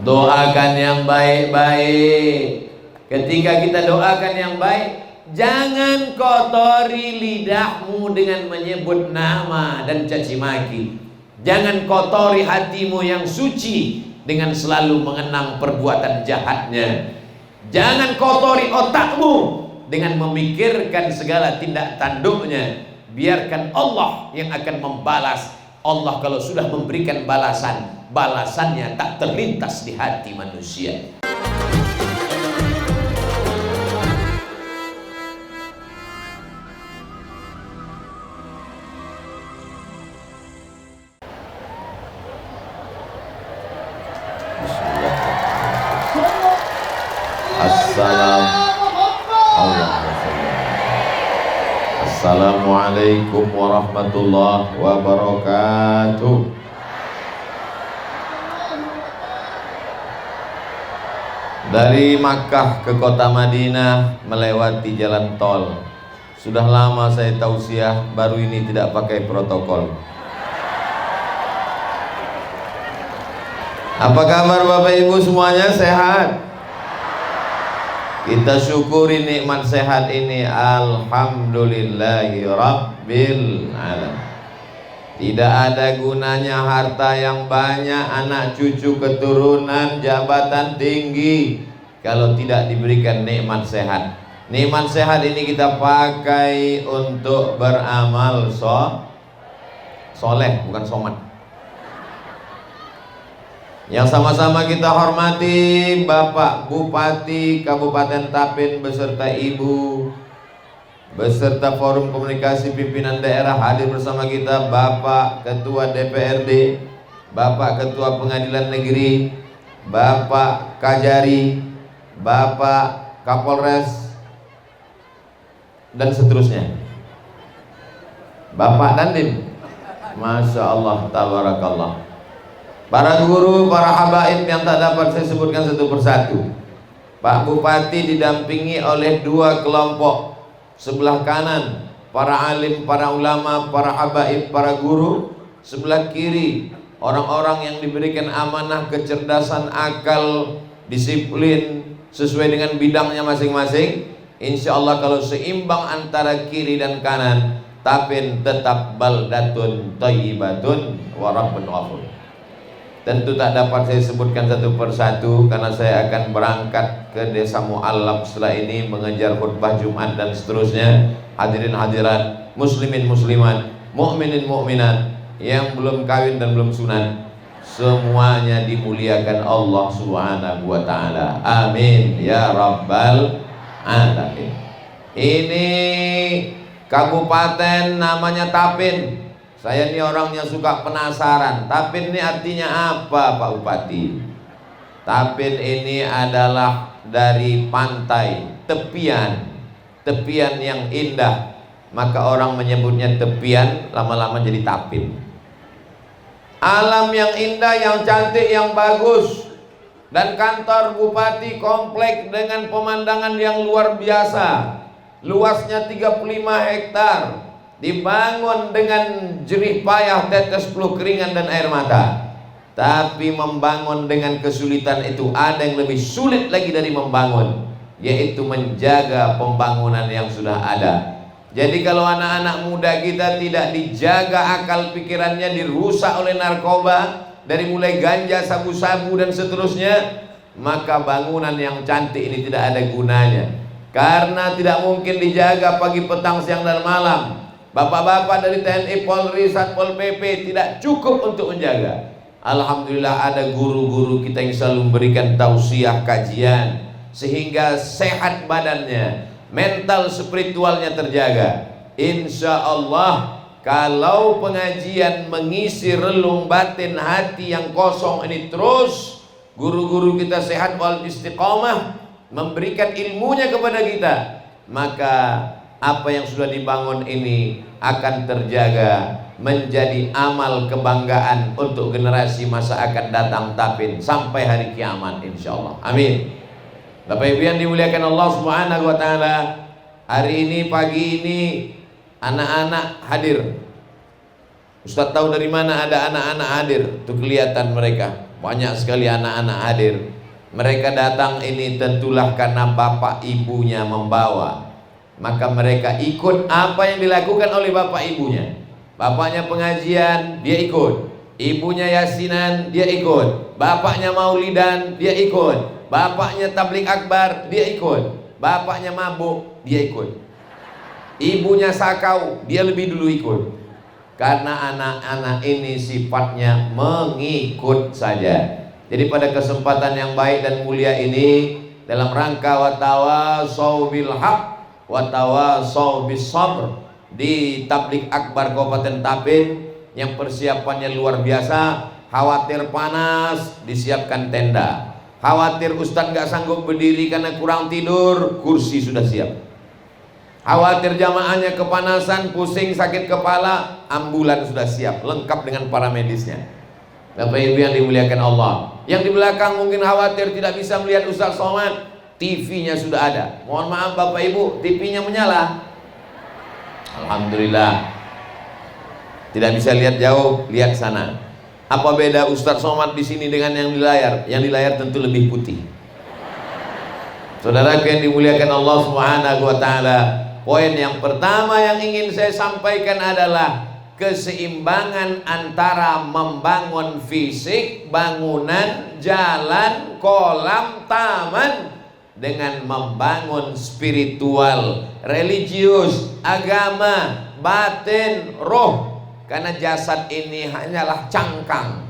Doakan yang baik-baik. Ketika kita doakan yang baik, jangan kotori lidahmu dengan menyebut nama dan caci maki. Jangan kotori hatimu yang suci dengan selalu mengenang perbuatan jahatnya. Jangan kotori otakmu dengan memikirkan segala tindak tanduknya. Biarkan Allah yang akan membalas. Allah kalau sudah memberikan balasan, balasannya tak terlintas di hati manusia. Assalamualaikum warahmatullahi wabarakatuh. Dari Makkah ke kota Madinah melewati jalan tol. Sudah lama saya tausiah, baru ini tidak pakai protokol. Apa kabar Bapak Ibu semuanya, sehat? Kita syukuri nikmat sehat ini. Alhamdulillahi Rabbil Alamin. Tidak ada gunanya harta yang banyak, anak cucu keturunan, jabatan tinggi, kalau tidak diberikan nikmat sehat. Nikmat sehat ini kita pakai untuk beramal soleh, bukan somat. Yang sama-sama kita hormati Bapak Bupati Kabupaten Tapin beserta Ibu, beserta Forum Komunikasi Pimpinan Daerah hadir bersama kita, Bapak Ketua DPRD, Bapak Ketua Pengadilan Negeri, Bapak Kajari, Bapak Kapolres, dan seterusnya. Bapak Dandim, Masya Allah, Tabarakallah. Para guru, para habaib yang tak dapat saya sebutkan satu persatu. Pak Bupati didampingi oleh dua kelompok. Sebelah kanan para alim, para ulama, para habaib, para guru. Sebelah kiri orang-orang yang diberikan amanah kecerdasan, akal, disiplin sesuai dengan bidangnya masing-masing. Insya Allah kalau seimbang antara kiri dan kanan, Tapin tetap baldatun thayyibatun wa rabbun ghafur. Tentu tak dapat saya sebutkan satu persatu karena saya akan berangkat ke Desa Mu'allab setelah ini mengejar khutbah Jumat dan seterusnya. Hadirin hadirat, muslimin muslimat, mukminin mukminat yang belum kawin dan belum sunat, semuanya dimuliakan Allah Subhanahu wa taala. Amin ya rabbal alamin. Ini kabupaten namanya Tapin. Saya ini orangnya suka penasaran. Tapin ini artinya apa Pak Bupati? Tapin ini adalah dari pantai, tepian yang indah. Maka orang menyebutnya tepian, lama-lama jadi Tapin. Alam yang indah, yang cantik, yang bagus. Dan kantor Bupati komplek dengan pemandangan yang luar biasa. Luasnya 35 hektar. Dibangun dengan jerih payah, tetes peluh keringat dan air mata. Tapi membangun dengan kesulitan itu ada yang lebih sulit lagi dari membangun, yaitu menjaga pembangunan yang sudah ada. Jadi kalau anak-anak muda kita tidak dijaga akal pikirannya, dirusak oleh narkoba, dari mulai ganja, sabu-sabu dan seterusnya, maka bangunan yang cantik ini tidak ada gunanya. Karena tidak mungkin dijaga pagi, petang, siang dan malam. Bapak-bapak dari TNI, Polri, Satpol PP tidak cukup untuk menjaga. Alhamdulillah ada guru-guru kita yang selalu memberikan tausiah, kajian, sehingga sehat badannya, mental spiritualnya terjaga. Insya Allah kalau pengajian mengisi relung batin hati yang kosong ini terus, guru-guru kita sehat wal istiqomah, memberikan ilmunya kepada kita, maka apa yang sudah dibangun ini akan terjaga menjadi amal kebanggaan untuk generasi masa akan datang Tapin sampai hari kiamat insyaallah. Amin. Bapak Ibu yang dimuliakan Allah Subhanahu wa taala, hari ini pagi ini anak-anak hadir. Ustaz tahu dari mana ada anak-anak hadir? Tuh kelihatan mereka Banyak sekali anak-anak hadir. Mereka datang ini tentulah karena bapak ibunya membawa. Maka mereka ikut apa yang dilakukan oleh bapak ibunya. Bapaknya pengajian, dia ikut. Ibunya yasinan, dia ikut. Bapaknya maulidan, dia ikut. Bapaknya tabligh akbar, dia ikut. Bapaknya mabuk, dia ikut. Ibunya sakau, dia lebih dulu ikut. Karena anak-anak ini sifatnya mengikut saja. Jadi pada kesempatan yang baik dan mulia ini, dalam rangka watawasau bil haq watawasau bis sabr di tabligh akbar Kabupaten Tapin, yang persiapannya luar biasa. Khawatir panas, disiapkan tenda. Khawatir ustadz gak sanggup berdiri karena kurang tidur, kursi sudah siap. Khawatir jamaahnya kepanasan, pusing, sakit kepala, ambulan sudah siap, lengkap dengan para medisnya. Bapak Ibu yang dimuliakan Allah, yang di belakang mungkin khawatir tidak bisa melihat Ustaz Somad, TV-nya sudah ada. Mohon maaf Bapak Ibu, TV-nya menyala. Alhamdulillah. Tidak bisa lihat jauh, lihat sana. Apa beda Ustaz Somad di sini dengan yang di layar? Yang di layar tentu lebih putih. Saudara yang dimuliakan Allah Subhanahu wa taala, poin yang pertama yang ingin saya sampaikan adalah keseimbangan antara membangun fisik, bangunan, jalan, kolam, taman, dengan membangun spiritual, religius, agama, batin, roh. Karena jasad ini hanyalah cangkang.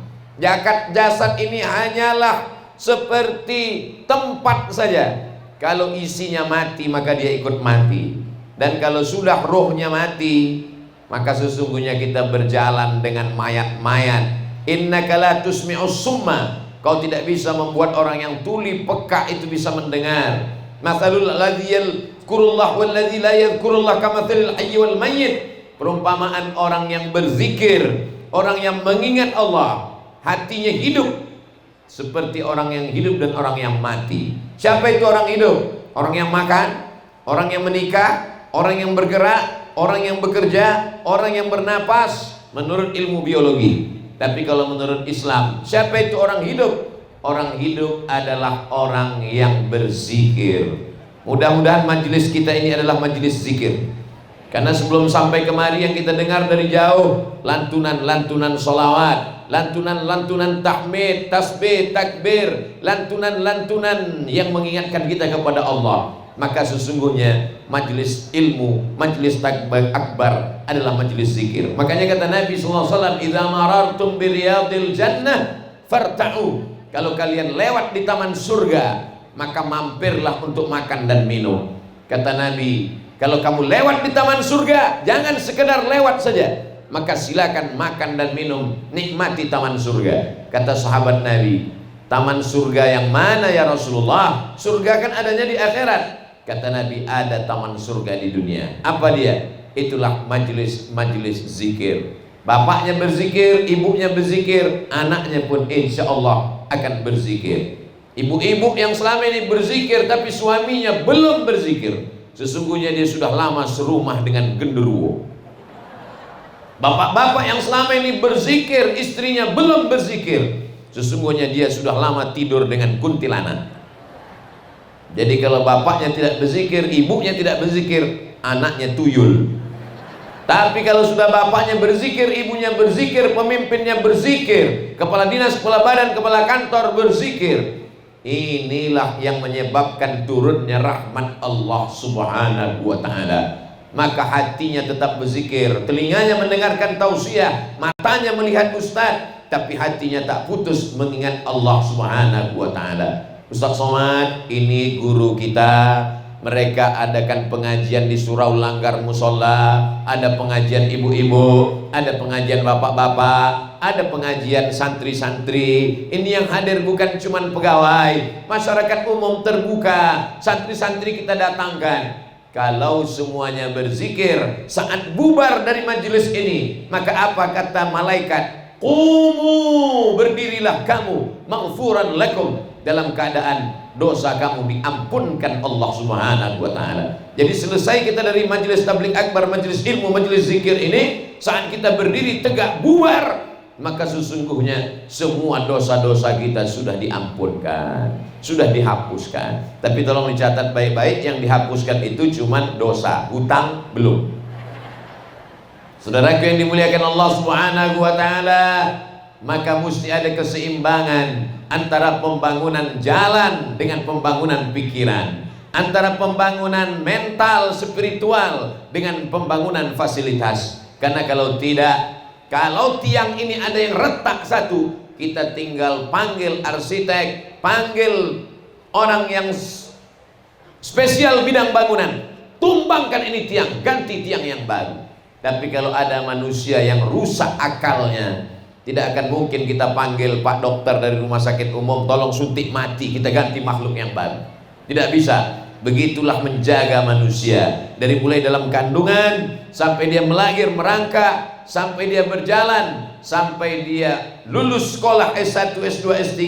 Jasad ini hanyalah seperti tempat saja. Kalau isinya mati, maka dia ikut mati. Dan kalau sudah rohnya mati, maka sesungguhnya kita berjalan dengan mayat-mayat. Innaka la tusmi'us summa. Kau tidak bisa membuat orang yang tuli peka itu bisa mendengar. Matsalul ladzi yadhkurullah wal ladzi la yadhkurullah kamatsalil hayy wal mayyit. Perumpamaan orang yang berzikir, orang yang mengingat Allah, hatinya hidup, seperti orang yang hidup dan orang yang mati. Siapa itu orang hidup? Orang yang makan, orang yang menikah, orang yang bergerak, orang yang bekerja, orang yang bernapas menurut ilmu biologi. Tapi kalau menurut Islam, siapa itu orang hidup? Orang hidup adalah orang yang berzikir. Mudah-mudahan majelis kita ini adalah majelis zikir. Karena sebelum sampai kemari yang kita dengar dari jauh, lantunan-lantunan sholawat, lantunan-lantunan tahmid, tasbih, takbir, lantunan-lantunan yang mengingatkan kita kepada Allah. Maka sesungguhnya majelis ilmu, majelis takbir akbar adalah majelis zikir. Makanya kata Nabi SAW, idza marartum biriyadil jannah farta'u. Kalau kalian lewat di taman surga, maka mampirlah untuk makan dan minum. Kata Nabi, kalau kamu lewat di taman surga, jangan sekedar lewat saja, maka silakan makan dan minum, nikmati taman surga. Kata sahabat Nabi, taman surga yang mana ya Rasulullah? Surga kan adanya di akhirat. Kata Nabi, ada taman surga di dunia. Apa dia? Itulah majelis zikir. Bapaknya berzikir, ibunya berzikir, anaknya pun insya Allah akan berzikir. Ibu-ibu yang selama ini berzikir tapi suaminya belum berzikir, sesungguhnya dia sudah lama serumah dengan genderuwo. Bapak-bapak yang selama ini berzikir, istrinya belum berzikir, sesungguhnya dia sudah lama tidur dengan kuntilanak. Jadi kalau bapaknya tidak berzikir, ibunya tidak berzikir, anaknya tuyul. Tapi kalau sudah bapaknya berzikir, ibunya berzikir, pemimpinnya berzikir, kepala dinas, kepala badan, kepala kantor berzikir, inilah yang menyebabkan turunnya rahmat Allah Subhanahu wa ta'ala. Maka hatinya tetap berzikir, telinganya mendengarkan tausiah, matanya melihat ustaz, tapi hatinya tak putus mengingat Allah Subhanahu wa ta'ala. Ustaz Somad ini guru kita. Mereka adakan pengajian di surau langgar musola, ada pengajian ibu-ibu, ada pengajian bapak-bapak, ada pengajian santri-santri. Ini yang hadir bukan cuma pegawai, masyarakat umum terbuka, santri-santri kita datangkan. Kalau semuanya berzikir saat bubar dari majelis ini, maka apa kata malaikat? Qumu, berdirilah kamu, maghfuran lakum, dalam keadaan dosa kamu diampunkan Allah Subhanahu wa ta'ala. Jadi selesai kita dari majelis tabligh akbar, majelis ilmu, majelis zikir ini, saat kita berdiri tegak bubar, maka sesungguhnya semua dosa-dosa kita sudah diampunkan, sudah dihapuskan. Tapi tolong dicatat baik-baik, yang dihapuskan itu cuma dosa, hutang belum. Saudaraku yang dimuliakan Allah Subhanahu wa taala, maka mesti ada keseimbangan antara pembangunan jalan dengan pembangunan pikiran, antara pembangunan mental spiritual dengan pembangunan fasilitas. Karena kalau tidak, kalau tiang ini ada yang retak satu, kita tinggal panggil arsitek, panggil orang yang spesial bidang bangunan, tumbangkan ini tiang, ganti tiang yang baru. Tapi kalau ada manusia yang rusak akalnya, tidak akan mungkin kita panggil Pak Dokter dari rumah sakit umum, tolong suntik mati, kita ganti makhluk yang baru. Tidak bisa. Begitulah menjaga manusia, dari mulai dalam kandungan sampai dia melahir merangkak, sampai dia berjalan, sampai dia lulus sekolah S1, S2, S3,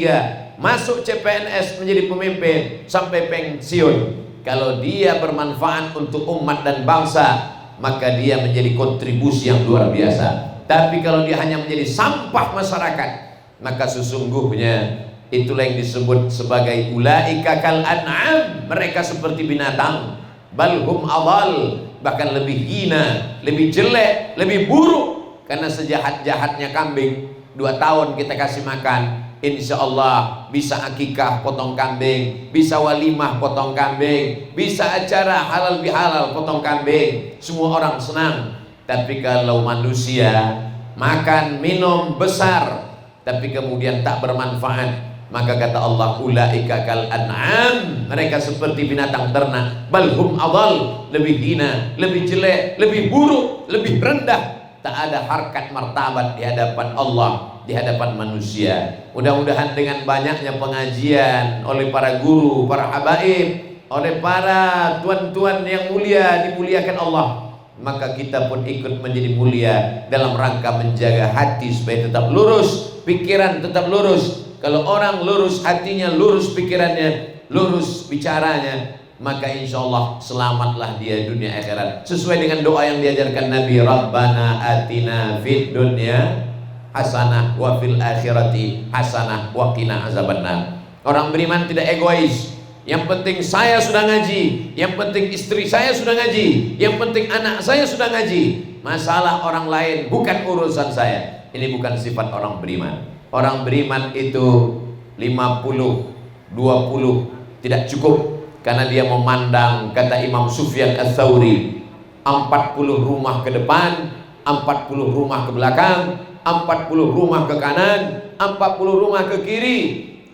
masuk CPNS menjadi pemimpin sampai pensiun. Kalau dia bermanfaat untuk umat dan bangsa, maka dia menjadi kontribusi yang luar biasa. Tapi kalau dia hanya menjadi sampah masyarakat, maka sesungguhnya itulah yang disebut sebagai ulaika kal an'am, mereka seperti binatang, balhum adal, bahkan lebih hina, lebih jelek, lebih buruk. Karena sejahat-jahatnya kambing, 2 tahun kita kasih makan, insya Allah bisa akikah potong kambing, bisa walimah potong kambing, bisa acara halal bihalal potong kambing, semua orang senang. Tapi kalau manusia makan minum besar tapi kemudian tak bermanfaat, maka kata Allah ulaika kal an'am, mereka seperti binatang ternak, balhum adal, lebih hina, lebih jelek, lebih buruk, lebih rendah, tak ada harkat martabat di hadapan Allah, di hadapan manusia. Mudah-mudahan dengan banyaknya pengajian oleh para guru, para habaib, oleh para tuan-tuan yang mulia, dimuliakan Allah, maka kita pun ikut menjadi mulia dalam rangka menjaga hati supaya tetap lurus, pikiran tetap lurus. Kalau orang lurus hatinya, lurus pikirannya, lurus bicaranya, maka insya Allah selamatlah dia dunia akhirat. Sesuai dengan doa yang diajarkan Nabi, Rabbana atina fid dunya hasanah wa fil akhirati hasanah wa qina azabannar. Orang beriman tidak egois. Yang penting saya sudah ngaji, yang penting istri saya sudah ngaji, yang penting anak saya sudah ngaji. Masalah orang lain bukan urusan saya. Ini bukan sifat orang beriman. Orang beriman itu 50, 20 tidak cukup, karena dia memandang, kata Imam Sufyan Ats-Tsauri, 40 rumah ke depan, 40 rumah ke belakang, 40 rumah ke kanan, 40 rumah ke kiri.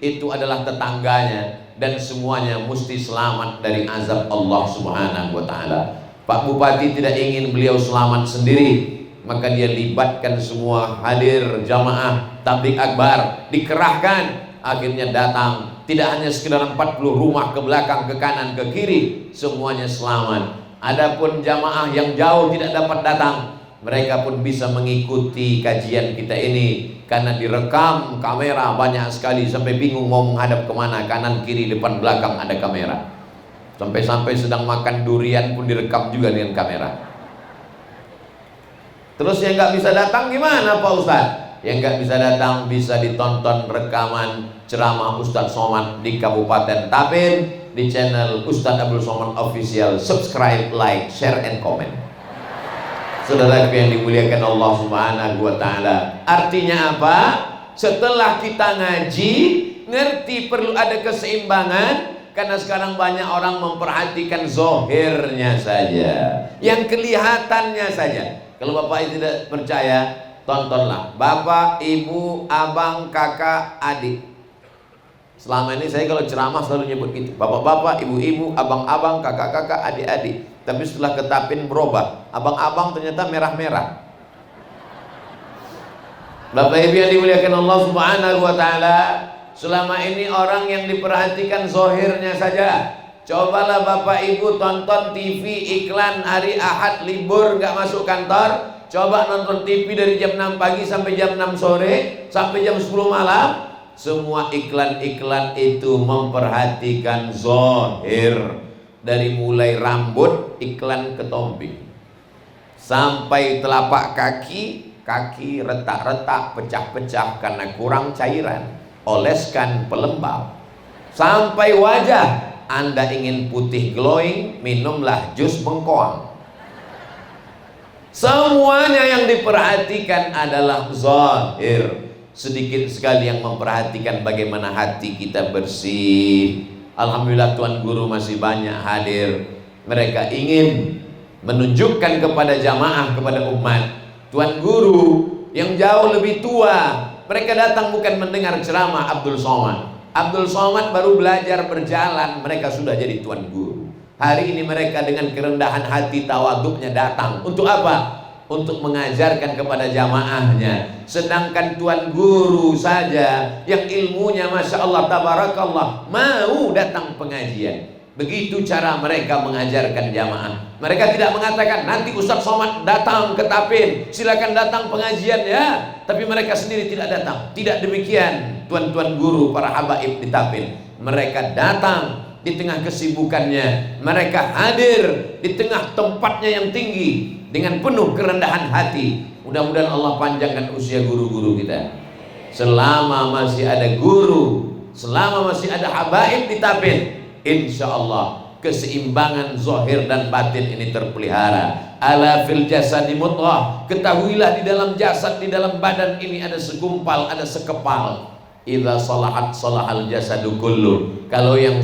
Itu adalah tetangganya, dan semuanya mesti selamat dari azab Allah Subhanahu wa taala. Pak Bupati tidak ingin beliau selamat sendiri, maka dia libatkan semua hadir jamaah tabligh akbar, dikerahkan, akhirnya datang. Tidak hanya sekedar 40 rumah ke belakang, ke kanan, ke kiri, semuanya selamat. Adapun jamaah yang jauh tidak dapat datang, mereka pun bisa mengikuti kajian kita ini, karena direkam kamera banyak sekali, sampai bingung mau menghadap kemana, kanan, kiri, depan, belakang ada kamera. Sampai-sampai sedang makan durian pun direkam juga dengan kamera. Terus yang nggak bisa datang gimana Pak Ustadz? Yang nggak bisa datang bisa ditonton rekaman ceramah Ustadz Somad di Kabupaten Tapin, di channel Ustadz Abdul Somad Official. Subscribe, like, share, and comment. Saudara yang dimuliakan Allah Subhanahu wa taala. Artinya apa? Setelah kita ngaji, ngerti perlu ada keseimbangan, karena sekarang banyak orang memperhatikan zohirnya saja, yang kelihatannya saja. Kalau bapak tidak percaya, tontonlah bapak, ibu, abang, kakak, adik. Selama ini saya kalau ceramah selalu nyebut gitu, bapak-bapak, ibu-ibu, abang-abang, kakak-kakak, adik-adik. Tapi setelah ke Tapin berubah, abang-abang ternyata merah-merah. Bapak ibu yang dimuliakan Allah Subhanahu wa taala, selama ini orang yang diperhatikan zohirnya saja. Cobalah bapak ibu tonton TV iklan hari Ahad libur nggak masuk kantor. Coba nonton TV dari jam 6 pagi sampai jam 6 sore, sampai jam 10 malam. Semua iklan-iklan itu memperhatikan zohir. Dari mulai rambut iklan ketombe, sampai telapak kaki kaki retak-retak, pecah-pecah karena kurang cairan. Oleskan pelembab. Sampai wajah Anda ingin putih glowing, minumlah jus bengkoang. Semuanya yang diperhatikan adalah zahir. Sedikit sekali yang memperhatikan bagaimana hati kita bersih. Alhamdulillah Tuan Guru masih banyak hadir. Mereka ingin menunjukkan kepada jamaah, kepada umat, Tuan Guru yang jauh lebih tua. Mereka datang bukan mendengar ceramah Abdul Somad. Abdul Somad baru belajar berjalan, mereka sudah jadi Tuan Guru. Hari ini mereka dengan kerendahan hati, tawaduknya datang. Untuk apa? Untuk mengajarkan kepada jamaahnya. Sedangkan Tuan Guru saja yang ilmunya Masya Allah tabarakallah mau datang pengajian. Begitu cara mereka mengajarkan jamaah. Mereka tidak mengatakan nanti Ustaz Somad datang ke Tapin, silakan datang pengajian ya. Tapi mereka sendiri tidak datang. Tidak demikian tuan-tuan guru para habaib di Tapin. Mereka datang di tengah kesibukannya. Mereka hadir di tengah tempatnya yang tinggi dengan penuh kerendahan hati. Mudah-mudahan Allah panjangkan usia guru-guru kita. Selama masih ada guru, selama masih ada habaib di Tapin, insya Allah keseimbangan zahir dan batin ini terpelihara. Ala fil jasadi mudghah, ketahuilah di dalam jasad, di dalam badan ini ada segumpal, ada sekepal. Idza salahat salahal jasadu kullu. Kalau yang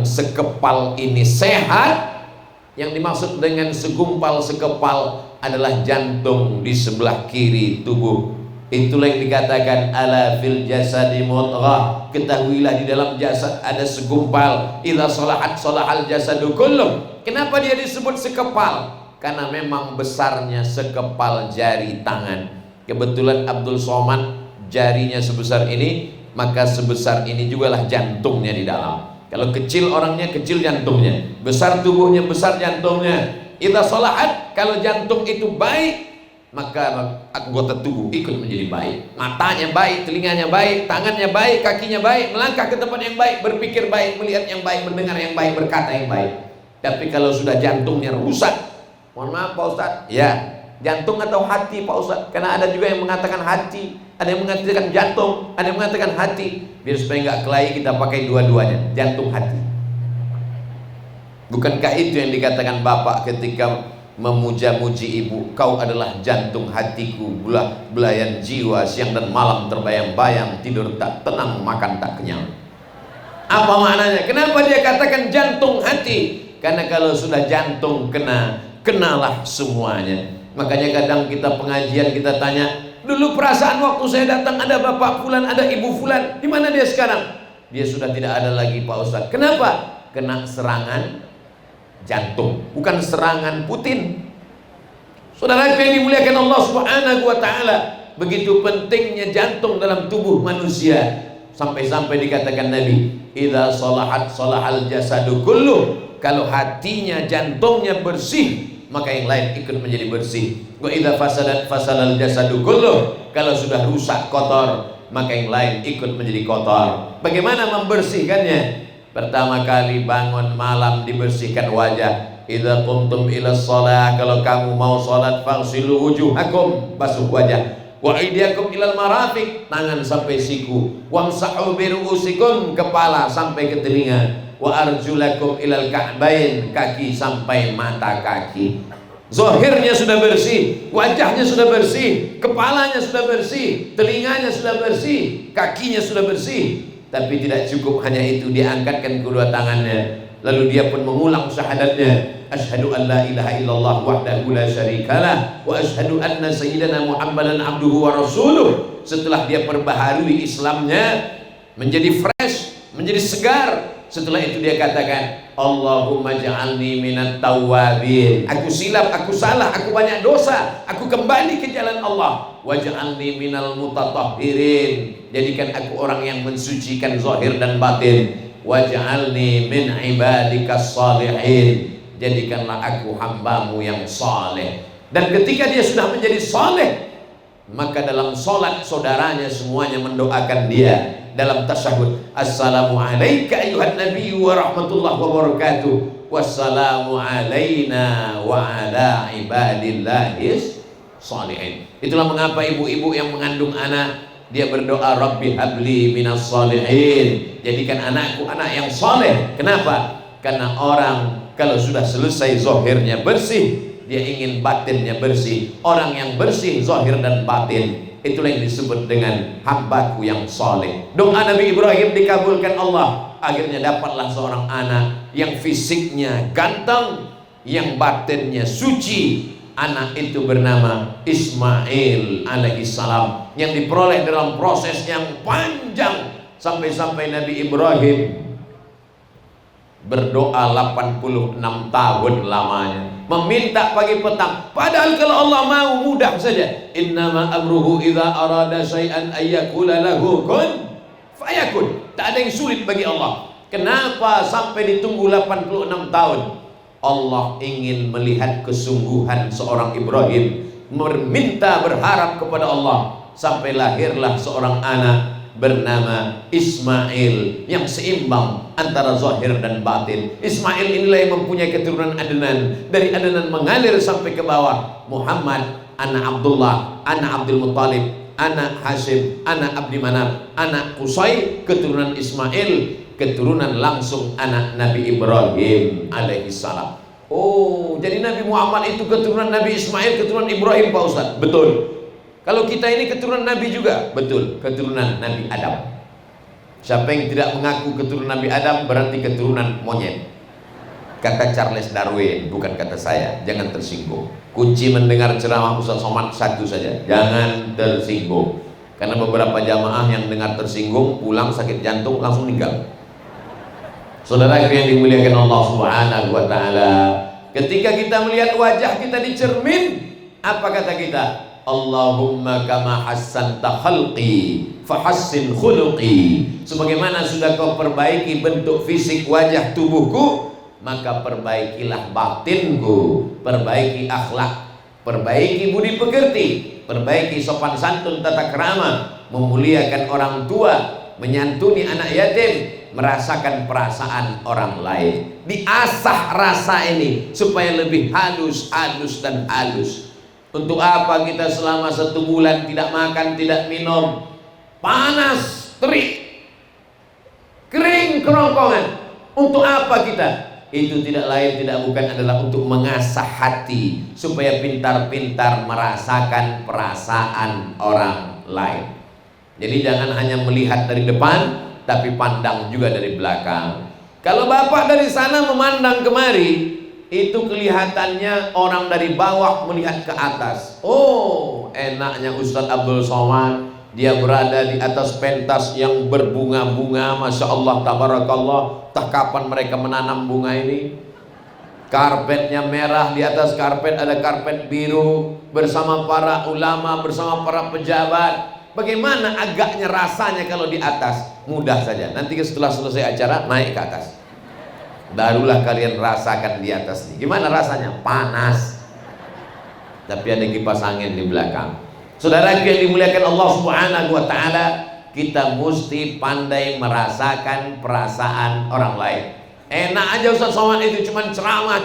sekepal ini sehat, yang dimaksud dengan segumpal sekepal adalah jantung di sebelah kiri tubuh. Itulah yang dikatakan ala fil jasadi mudghah. Ketahuilah di dalam jasad ada segumpal. Idza salahat salahal jasadu kullu. Kenapa dia disebut sekepal? Karena memang besarnya sekepal jari tangan. Kebetulan Abdul Somad jarinya sebesar ini, maka sebesar ini jugalah jantungnya di dalam. Kalau kecil orangnya, kecil jantungnya. Besar tubuhnya, besar jantungnya. Idza salahat, kalau jantung itu baik, maka anggota tubuh ikut menjadi baik. Matanya baik, telinganya baik, tangannya baik, kakinya baik, melangkah ke tempat yang baik, berpikir baik, melihat yang baik, mendengar yang baik, berkata yang baik. Tapi kalau sudah jantungnya rusak, mohon maaf Pak Ustadz, ya jantung atau hati Pak Ustadz? Karena ada juga yang mengatakan hati, ada yang mengatakan jantung, ada yang mengatakan hati. Biar supaya nggak kelahi kita pakai dua-duanya, jantung hati. Bukankah itu yang dikatakan Bapak ketika memuja-muji ibu? Kau adalah jantung hatiku, belayan jiwa, siang dan malam terbayang-bayang, tidur tak tenang, makan tak kenyang. Apa maknanya? Kenapa dia katakan jantung hati? Karena kalau sudah jantung kenalah semuanya. Makanya kadang kita pengajian kita tanya, dulu perasaan waktu saya datang ada bapak fulan, ada ibu fulan, di mana dia sekarang? Dia sudah tidak ada lagi Pak Ustadz. Kenapa? Kena serangan jantung, bukan serangan Putin. Saudara yang dimuliakan Allah Subhanahu wa taala, begitu pentingnya jantung dalam tubuh manusia. Sampai-sampai dikatakan Nabi, idza salahat salahal jasadu kullu. Kalau hatinya, jantungnya bersih, maka yang lain ikut menjadi bersih. Wa idza fasadat fasadal jasadu kullu. Kalau sudah rusak, kotor, maka yang lain ikut menjadi kotor. Bagaimana membersihkannya? Pertama kali bangun malam dibersihkan wajah. Idza qumtum ila shalah, kalau kamu mau salat faghsilu wujuhakum, basuh wajah. Wa aydiyakum ilal marafiq, tangan sampai siku. Wamsahu bi ru'usikum, kepala sampai ke telinga. Wa arjulakum ilal ka'bain, kaki sampai mata kaki. Zahirnya sudah bersih, wajahnya sudah bersih, kepalanya sudah bersih, telinganya sudah bersih, kakinya sudah bersih. Tapi tidak cukup hanya itu, diangkatkan kedua tangannya, lalu dia pun mengulang syahadatnya, asyhadu an la ilaha illallah wahdahu la syarikalah wa asyhadu anna sayyidana Muhammadan abduhu wa rasuluh. Setelah dia perbaharui Islamnya menjadi fresh, menjadi segar, setelah itu dia katakan, Allahumma ja'alni minat tawwabin. Aku silap, aku salah, aku banyak dosa, aku kembali ke jalan Allah. Waj'alni minal mutatahhirin. Jadikan aku orang yang mensucikan zahir dan batin. Waj'alni min ibadikas salihin. Jadikanlah aku hambamu yang saleh. Dan ketika dia sudah menjadi saleh, maka dalam solat saudaranya semuanya mendoakan dia. Dalam tasyahud, assalamu alayka ayuhan nabi wa rahmatullahi wa barakatuh, wassalamu alayna wa ala ibadillahis shalihin. Itulah mengapa ibu-ibu yang mengandung anak, dia berdoa, Rabbi habli minas shalihin, jadikan anakku anak yang soleh. Kenapa? Karena orang kalau sudah selesai zahirnya bersih, dia ingin batinnya bersih. Orang yang bersih zahir dan batin, itulah yang disebut dengan hambaku yang soleh. Doa Nabi Ibrahim dikabulkan Allah. Akhirnya dapatlah seorang anak yang fisiknya ganteng, yang batinnya suci. Anak itu bernama Ismail alaihissalam, yang diperoleh dalam proses yang panjang, sampai-sampai Nabi Ibrahim berdoa 86 tahun lamanya, meminta pagi petang. Padahal kalau Allah mau mudah saja. Innama amruhu idza arada syai'an ayyakula lahu kun fayakun. Tak ada yang sulit bagi Allah. Kenapa sampai ditunggu 86 tahun? Allah ingin melihat kesungguhan seorang Ibrahim, meminta, berharap kepada Allah, sampai lahirlah seorang anak bernama Ismail yang seimbang antara zahir dan batin. Ismail inilah yang mempunyai keturunan Adnan. Dari Adnan mengalir sampai ke bawah Muhammad, anak Abdullah, anak Abdul Muttalib, anak Hashim, anak Abdi Manaf, anak Qusay, keturunan Ismail, keturunan langsung anak Nabi Ibrahim alaihissalam. Oh, jadi Nabi Muhammad itu keturunan Nabi Ismail, keturunan Ibrahim, Pak Ustaz? Betul. Kalau kita ini keturunan Nabi juga? Betul, keturunan Nabi Adam. Siapa yang tidak mengaku keturunan Nabi Adam berarti keturunan monyet. Kata Charles Darwin, bukan kata saya. Jangan tersinggung. Kunci mendengar ceramah Ustaz Somad satu saja, jangan tersinggung. Karena beberapa jamaah yang dengar tersinggung pulang sakit jantung langsung meninggal. Saudara yang dimuliakan Allah Subhanahu wa taala, ketika kita melihat wajah kita di cermin, apa kata kita? Allahumma kama hassanta khalqi fahassin khuluqi. Sebagaimana sudah kau perbaiki bentuk fisik wajah tubuhku, maka perbaikilah batinku, perbaiki akhlak, perbaiki budi pekerti, perbaiki sopan santun tata krama, memuliakan orang tua, menyantuni anak yatim, merasakan perasaan orang lain. Diasah rasa ini supaya lebih halus, halus dan halus. Untuk apa kita selama 1 bulan tidak makan, tidak minum, panas, terik, kering kerongkongan? Untuk apa kita? Itu tidak lain tidak bukan adalah untuk mengasah hati supaya pintar-pintar merasakan perasaan orang lain. Jadi jangan hanya melihat dari depan, tapi pandang juga dari belakang. Kalau bapak dari sana memandang kemari, itu kelihatannya orang dari bawah melihat ke atas. Oh, enaknya Ustadz Abdul Somad, dia berada di atas pentas yang berbunga-bunga, Masya Allah, tabarakallah. Tak kapan mereka menanam bunga ini? Karpetnya merah, di atas karpet ada karpet biru, bersama para ulama, bersama para pejabat. Bagaimana agaknya rasanya kalau di atas? Mudah saja, nanti setelah selesai acara naik ke atas, barulah kalian rasakan di atas. Gimana rasanya? Panas, tapi ada kipas angin di belakang. Saudara yang dimuliakan Allah Subhanahu wa taala, kita mesti pandai merasakan perasaan orang lain. Enak aja Ustaz Somad itu cuma ceramah.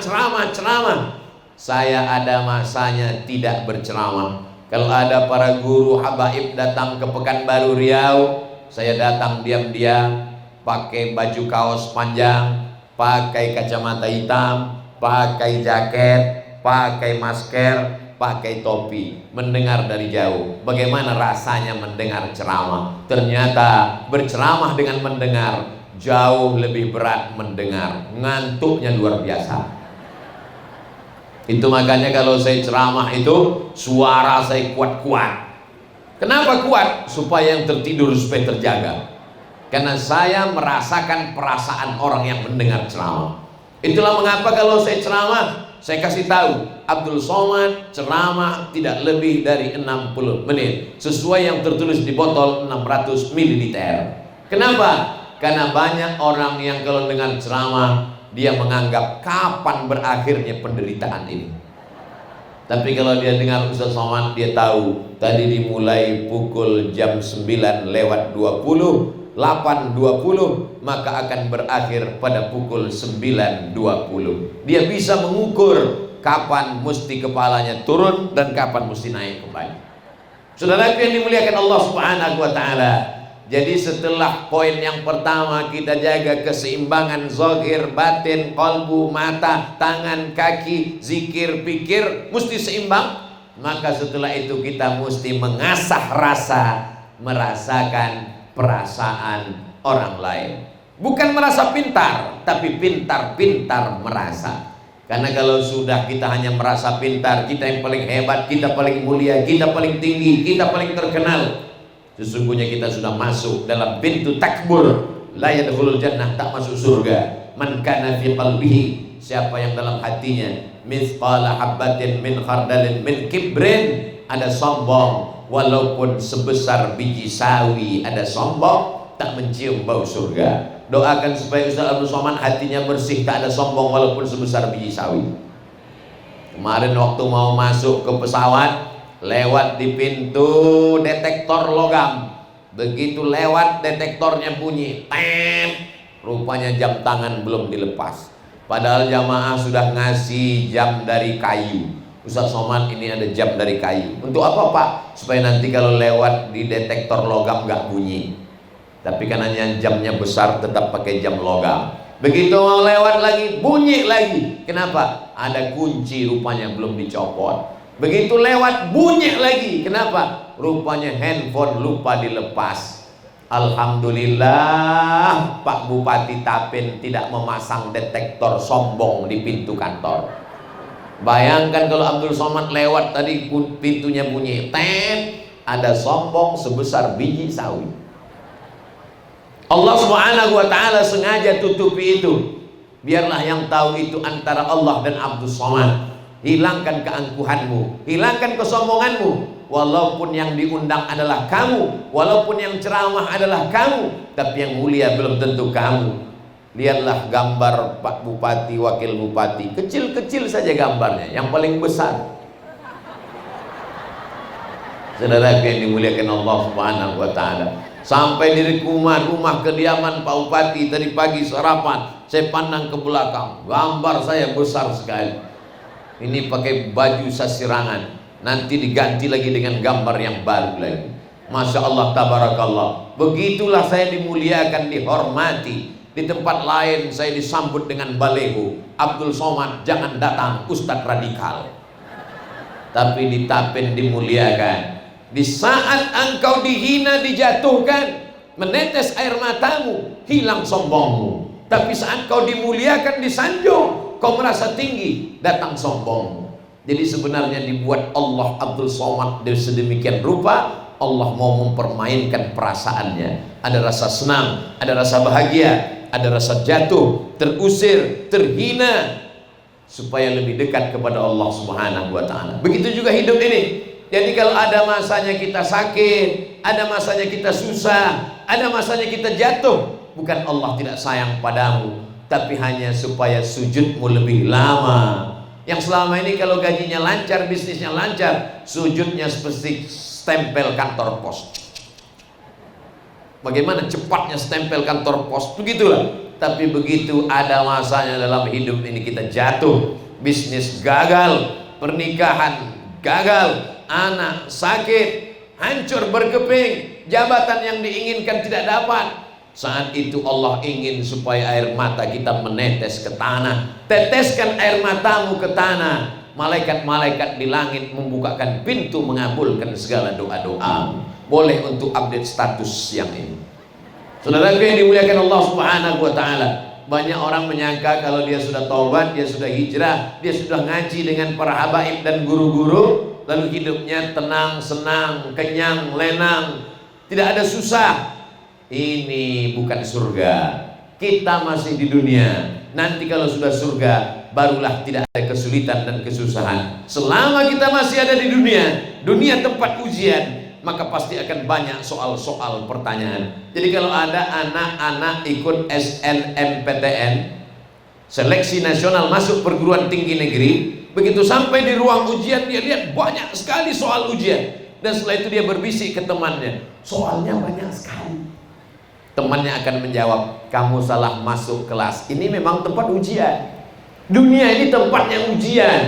Saya ada masanya tidak berceramah. Kalau ada para guru habaib datang ke Pekanbaru Riau, saya datang diam-diam, pakai baju kaos panjang, pakai kacamata hitam, pakai jaket, pakai masker, pakai topi, mendengar dari jauh. Bagaimana rasanya mendengar ceramah? Ternyata berceramah dengan mendengar jauh lebih berat mendengar, ngantuknya luar biasa. Itu makanya kalau saya ceramah itu suara saya kuat-kuat. Kenapa kuat? Supaya yang tertidur supaya terjaga. Karena saya merasakan perasaan orang yang mendengar ceramah. Itulah mengapa kalau saya ceramah, saya kasih tahu, Abdul Somad ceramah tidak lebih dari 60 menit, sesuai yang tertulis di botol 600 ml. Kenapa? Karena banyak orang yang kalau dengar ceramah, dia menganggap kapan berakhirnya penderitaan ini. Tapi kalau dia dengar Ustaz Somad, dia tahu tadi dimulai pukul jam 9 lewat 20, 8.20, maka akan berakhir pada pukul 9.20. Dia bisa mengukur kapan mesti kepalanya turun dan kapan mesti naik kembali. Saudara yang dimuliakan Allah Subhanahu wa taala. Jadi setelah poin yang pertama kita jaga keseimbangan zahir, batin, kalbu, mata, tangan, kaki, zikir, pikir mesti seimbang. Maka setelah itu kita mesti mengasah rasa, merasakan perasaan orang lain. Bukan merasa pintar, tapi pintar-pintar merasa. Karena kalau sudah kita hanya merasa pintar, kita yang paling hebat, kita paling mulia, kita paling tinggi, kita paling terkenal, sesungguhnya kita sudah masuk dalam pintu takbur. La yadkhulul jannah, tak masuk surga. Man kana fi qalbihi, siapa yang dalam hatinya mithqala habbatin min khardalin min kibrin, ada sombong walaupun sebesar biji sawi, ada sombong, tak mencium bau surga. Doakan supaya Ustaz Abdul Somad hatinya bersih, tak ada sombong walaupun sebesar biji sawi. Kemarin waktu mau masuk ke pesawat, lewat di pintu detektor logam. Begitu lewat detektornya bunyi, tem, rupanya jam tangan belum dilepas. Padahal jamaah sudah ngasih jam dari kayu. Ustaz Somad, ini ada jam dari kayu. Untuk apa Pak? Supaya nanti kalau lewat di detektor logam gak bunyi. Tapi karena jamnya besar tetap pakai jam logam. Begitu mau lewat lagi bunyi lagi. Kenapa? Ada kunci rupanya belum dicopot. Begitu lewat bunyi lagi. Kenapa? Rupanya handphone lupa dilepas. Alhamdulillah Pak Bupati Tapin tidak memasang detektor sombong di pintu kantor. Bayangkan kalau Abdul Somad lewat tadi pintunya bunyi tem, ada sombong sebesar biji sawi. Allah Subhanahu wa taala sengaja tutupi itu. Biarlah yang tahu itu antara Allah dan Abdul Somad. Hilangkan keangkuhanmu, hilangkan kesombonganmu. Walaupun yang diundang adalah kamu, walaupun yang ceramah adalah kamu, tapi yang mulia belum tentu kamu. Lihatlah gambar Pak Bupati, Wakil Bupati, kecil-kecil saja gambarnya, yang paling besar. Saudara yang dimuliakan Allah Subhanahu wa taala. Sampai di rumah kediaman Pak Bupati, tadi pagi sarapan, saya pandang ke belakang, gambar saya besar sekali. Ini pakai baju sasirangan, nanti diganti lagi dengan gambar yang baru lagi. Masya Allah, tabarakallah. Begitulah saya dimuliakan, dihormati. Di tempat lain saya disambut dengan baleho, Abdul Somad jangan datang, Ustadz radikal. Tapi di Tapin dimuliakan. Di saat engkau dihina, dijatuhkan, menetes air matamu, hilang sombongmu. Tapi saat kau dimuliakan, disanjung, kau merasa tinggi, datang sombongmu. Jadi sebenarnya dibuat Allah Abdul Somad sedemikian rupa. Allah mau mempermainkan perasaannya. Ada rasa senang, ada rasa bahagia, ada rasa jatuh, terusir, terhina, supaya lebih dekat kepada Allah Subhanahu wa taala. Begitu juga hidup ini. Jadi kalau ada masanya kita sakit, ada masanya kita susah, ada masanya kita jatuh, bukan Allah tidak sayang padamu, tapi hanya supaya sujudmu lebih lama. Yang selama ini kalau gajinya lancar, bisnisnya lancar, sujudnya seperti stempel kantor pos. Bagaimana cepatnya stempel kantor pos, begitulah. Tapi begitu ada masanya dalam hidup ini kita jatuh, bisnis gagal, pernikahan gagal, anak sakit, hancur berkeping, jabatan yang diinginkan tidak dapat. Saat itu Allah ingin supaya air mata kita menetes ke tanah. Teteskan air matamu ke tanah. Malaikat-malaikat di langit membukakan pintu, mengabulkan segala doa-doa. Boleh untuk update status yang ini. Saudara yang dimuliakan Allah Subhanahu wa taala. Banyak orang menyangka kalau dia sudah taubat, dia sudah hijrah, dia sudah ngaji dengan para habaib dan guru-guru, lalu hidupnya tenang, senang, kenyang, lenang, tidak ada susah. Ini bukan surga. Kita masih di dunia. Nanti kalau sudah surga, barulah tidak ada kesulitan dan kesusahan. Selama kita masih ada di dunia, dunia tempat ujian, maka pasti akan banyak soal-soal pertanyaan. Jadi kalau ada anak-anak ikut SNMPTN, seleksi nasional masuk perguruan tinggi negeri, begitu sampai di ruang ujian, dia lihat banyak sekali soal ujian. Dan setelah itu dia berbisik ke temannya, soalnya banyak sekali. Temannya akan menjawab, kamu salah masuk kelas. Ini memang tempat ujian. Dunia ini tempatnya ujian.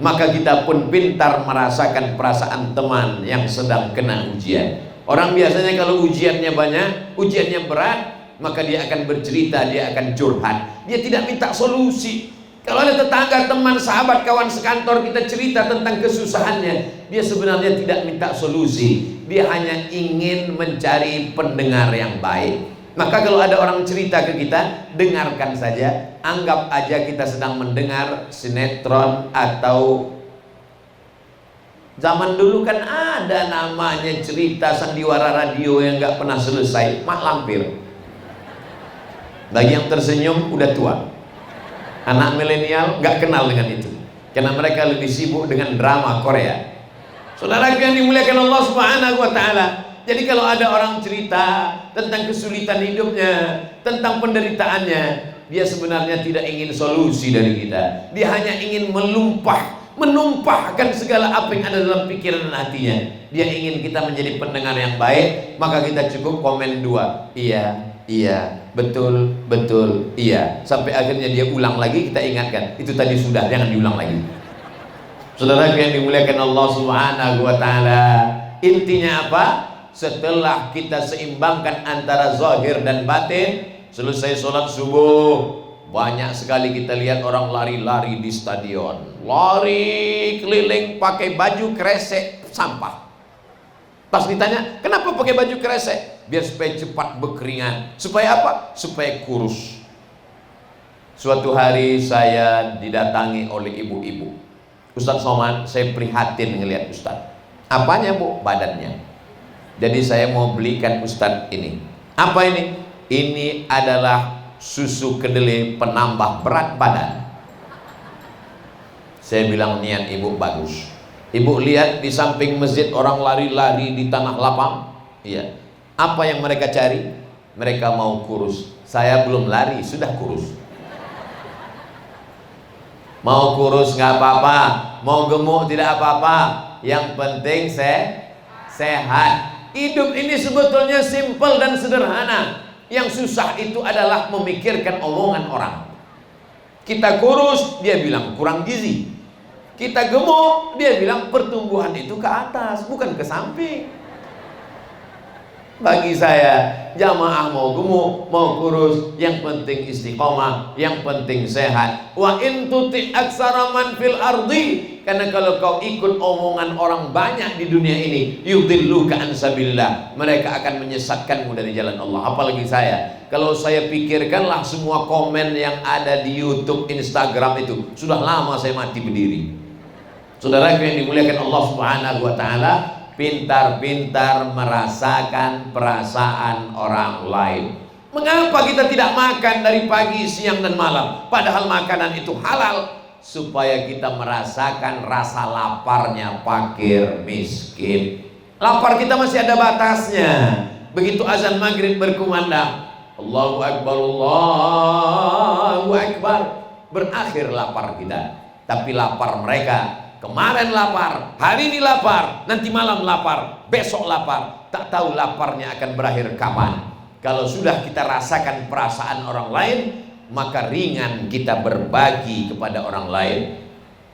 maka kita pun pintar merasakan perasaan teman yang sedang kena ujian. Orang biasanya kalau ujiannya banyak, ujiannya berat, maka dia akan bercerita, dia akan curhat, dia tidak minta solusi. Kalau ada tetangga, teman, sahabat, kawan sekantor kita cerita tentang kesusahannya, dia sebenarnya tidak minta solusi, dia hanya ingin mencari pendengar yang baik. Maka kalau ada orang cerita ke kita, dengarkan saja, anggap aja kita sedang mendengar sinetron. Atau zaman dulu kan ada namanya cerita sandiwara radio yang gak pernah selesai, Mak Lampir. Bagi yang tersenyum udah tua. Anak milenial nggak kenal dengan itu, karena mereka lebih sibuk dengan drama Korea. Saudara yang dimuliakan Allah Subhanahu wa Ta'ala. Jadi kalau ada orang cerita tentang kesulitan hidupnya, tentang penderitaannya, dia sebenarnya tidak ingin solusi dari kita. Dia hanya ingin menumpahkan segala apa yang ada dalam pikiran dan hatinya. Dia ingin kita menjadi pendengar yang baik. Maka kita cukup komen 2, iya, betul, iya. Sampai akhirnya dia ulang lagi, kita ingatkan, itu tadi sudah, jangan diulang lagi. Saudara yang dimuliakan Allah Subhanahu wa Ta'ala, intinya apa? Setelah kita seimbangkan antara zahir dan batin, selesai sholat subuh, banyak sekali kita lihat orang lari-lari di stadion, lari keliling pakai baju kresek sampah. Pas ditanya, kenapa pakai baju kresek? Biar supaya cepat berkeringat. Supaya apa? Supaya kurus. Suatu hari saya didatangi oleh ibu-ibu. Ustaz Somad, saya prihatin ngelihat Ustaz. Apanya Bu? Badannya. Jadi saya mau belikan Ustaz ini. Apa ini? Ini adalah susu kedelai penambah berat badan. Saya bilang, niat ibu bagus. Ibu lihat di samping masjid orang lari-lari di tanah lapang. Iya. Apa yang mereka cari? Mereka mau kurus. Saya belum lari, sudah kurus. Mau kurus nggak apa-apa, mau gemuk tidak apa-apa. Yang penting sehat. Hidup ini sebetulnya simpel dan sederhana. Yang susah itu adalah memikirkan omongan orang. Kita kurus, dia bilang kurang gizi. Kita gemuk, dia bilang pertumbuhan itu ke atas, bukan ke samping. Bagi saya, jamaah mau gemuk, mau kurus, yang penting istiqomah, yang penting sehat. Wa in tuti aksara man fil ardi, karena kalau kau ikut omongan orang banyak di dunia ini, yudilluka an sabilillah, mereka akan menyesatkanmu dari jalan Allah. Apalagi saya, kalau saya pikirkanlah semua komen yang ada di YouTube, Instagram itu, sudah lama saya mati berdiri. Saudara yang dimuliakan Allah Subhanahu wa Ta'ala, pintar-pintar merasakan perasaan orang lain. Mengapa kita tidak makan dari pagi, siang, dan malam? Padahal makanan itu halal, supaya kita merasakan rasa laparnya fakir miskin. Lapar kita masih ada batasnya. Begitu azan maghrib berkumandang, Allahu Akbar, Allahu Akbar, berakhir lapar kita. Tapi lapar mereka, kemarin lapar, hari ini lapar, nanti malam lapar, besok lapar, tak tahu laparnya akan berakhir kapan. Kalau sudah kita rasakan perasaan orang lain, maka ringan kita berbagi kepada orang lain.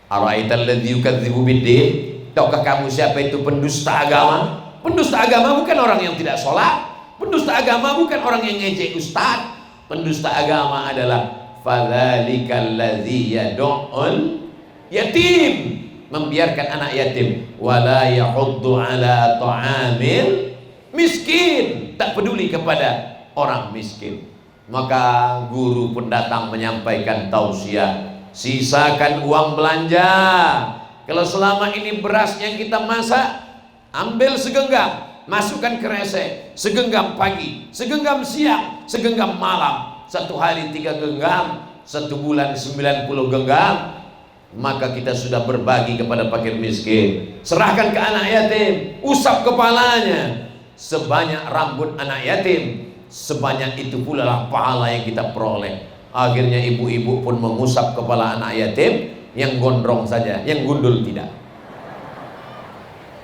Ara'aital ladzi yukadzibu biddin? Tahukah kamu siapa itu pendusta agama? Pendusta agama bukan orang yang tidak sholat. Pendusta agama bukan orang yang ngejek ustaz. Pendusta agama adalah fadzalikal ladzi yad'ul yatim, membiarkan anak yatim, wala yahuddu ala ta'amil miskin, tak peduli kepada orang miskin. Maka guru pun datang menyampaikan tausiah, sisakan uang belanja. Kalau selama ini beras yang kita masak, ambil segenggam, masukkan ke resek, segenggam pagi, segenggam siang, segenggam malam. Satu hari 3 genggam, 1 bulan 90 genggam. Maka kita sudah berbagi kepada fakir miskin. Serahkan ke anak yatim, usap kepalanya. Sebanyak rambut anak yatim, sebanyak itu pula lah pahala yang kita peroleh. Akhirnya ibu-ibu pun mengusap kepala anak yatim, yang gondrong saja, yang gundul tidak.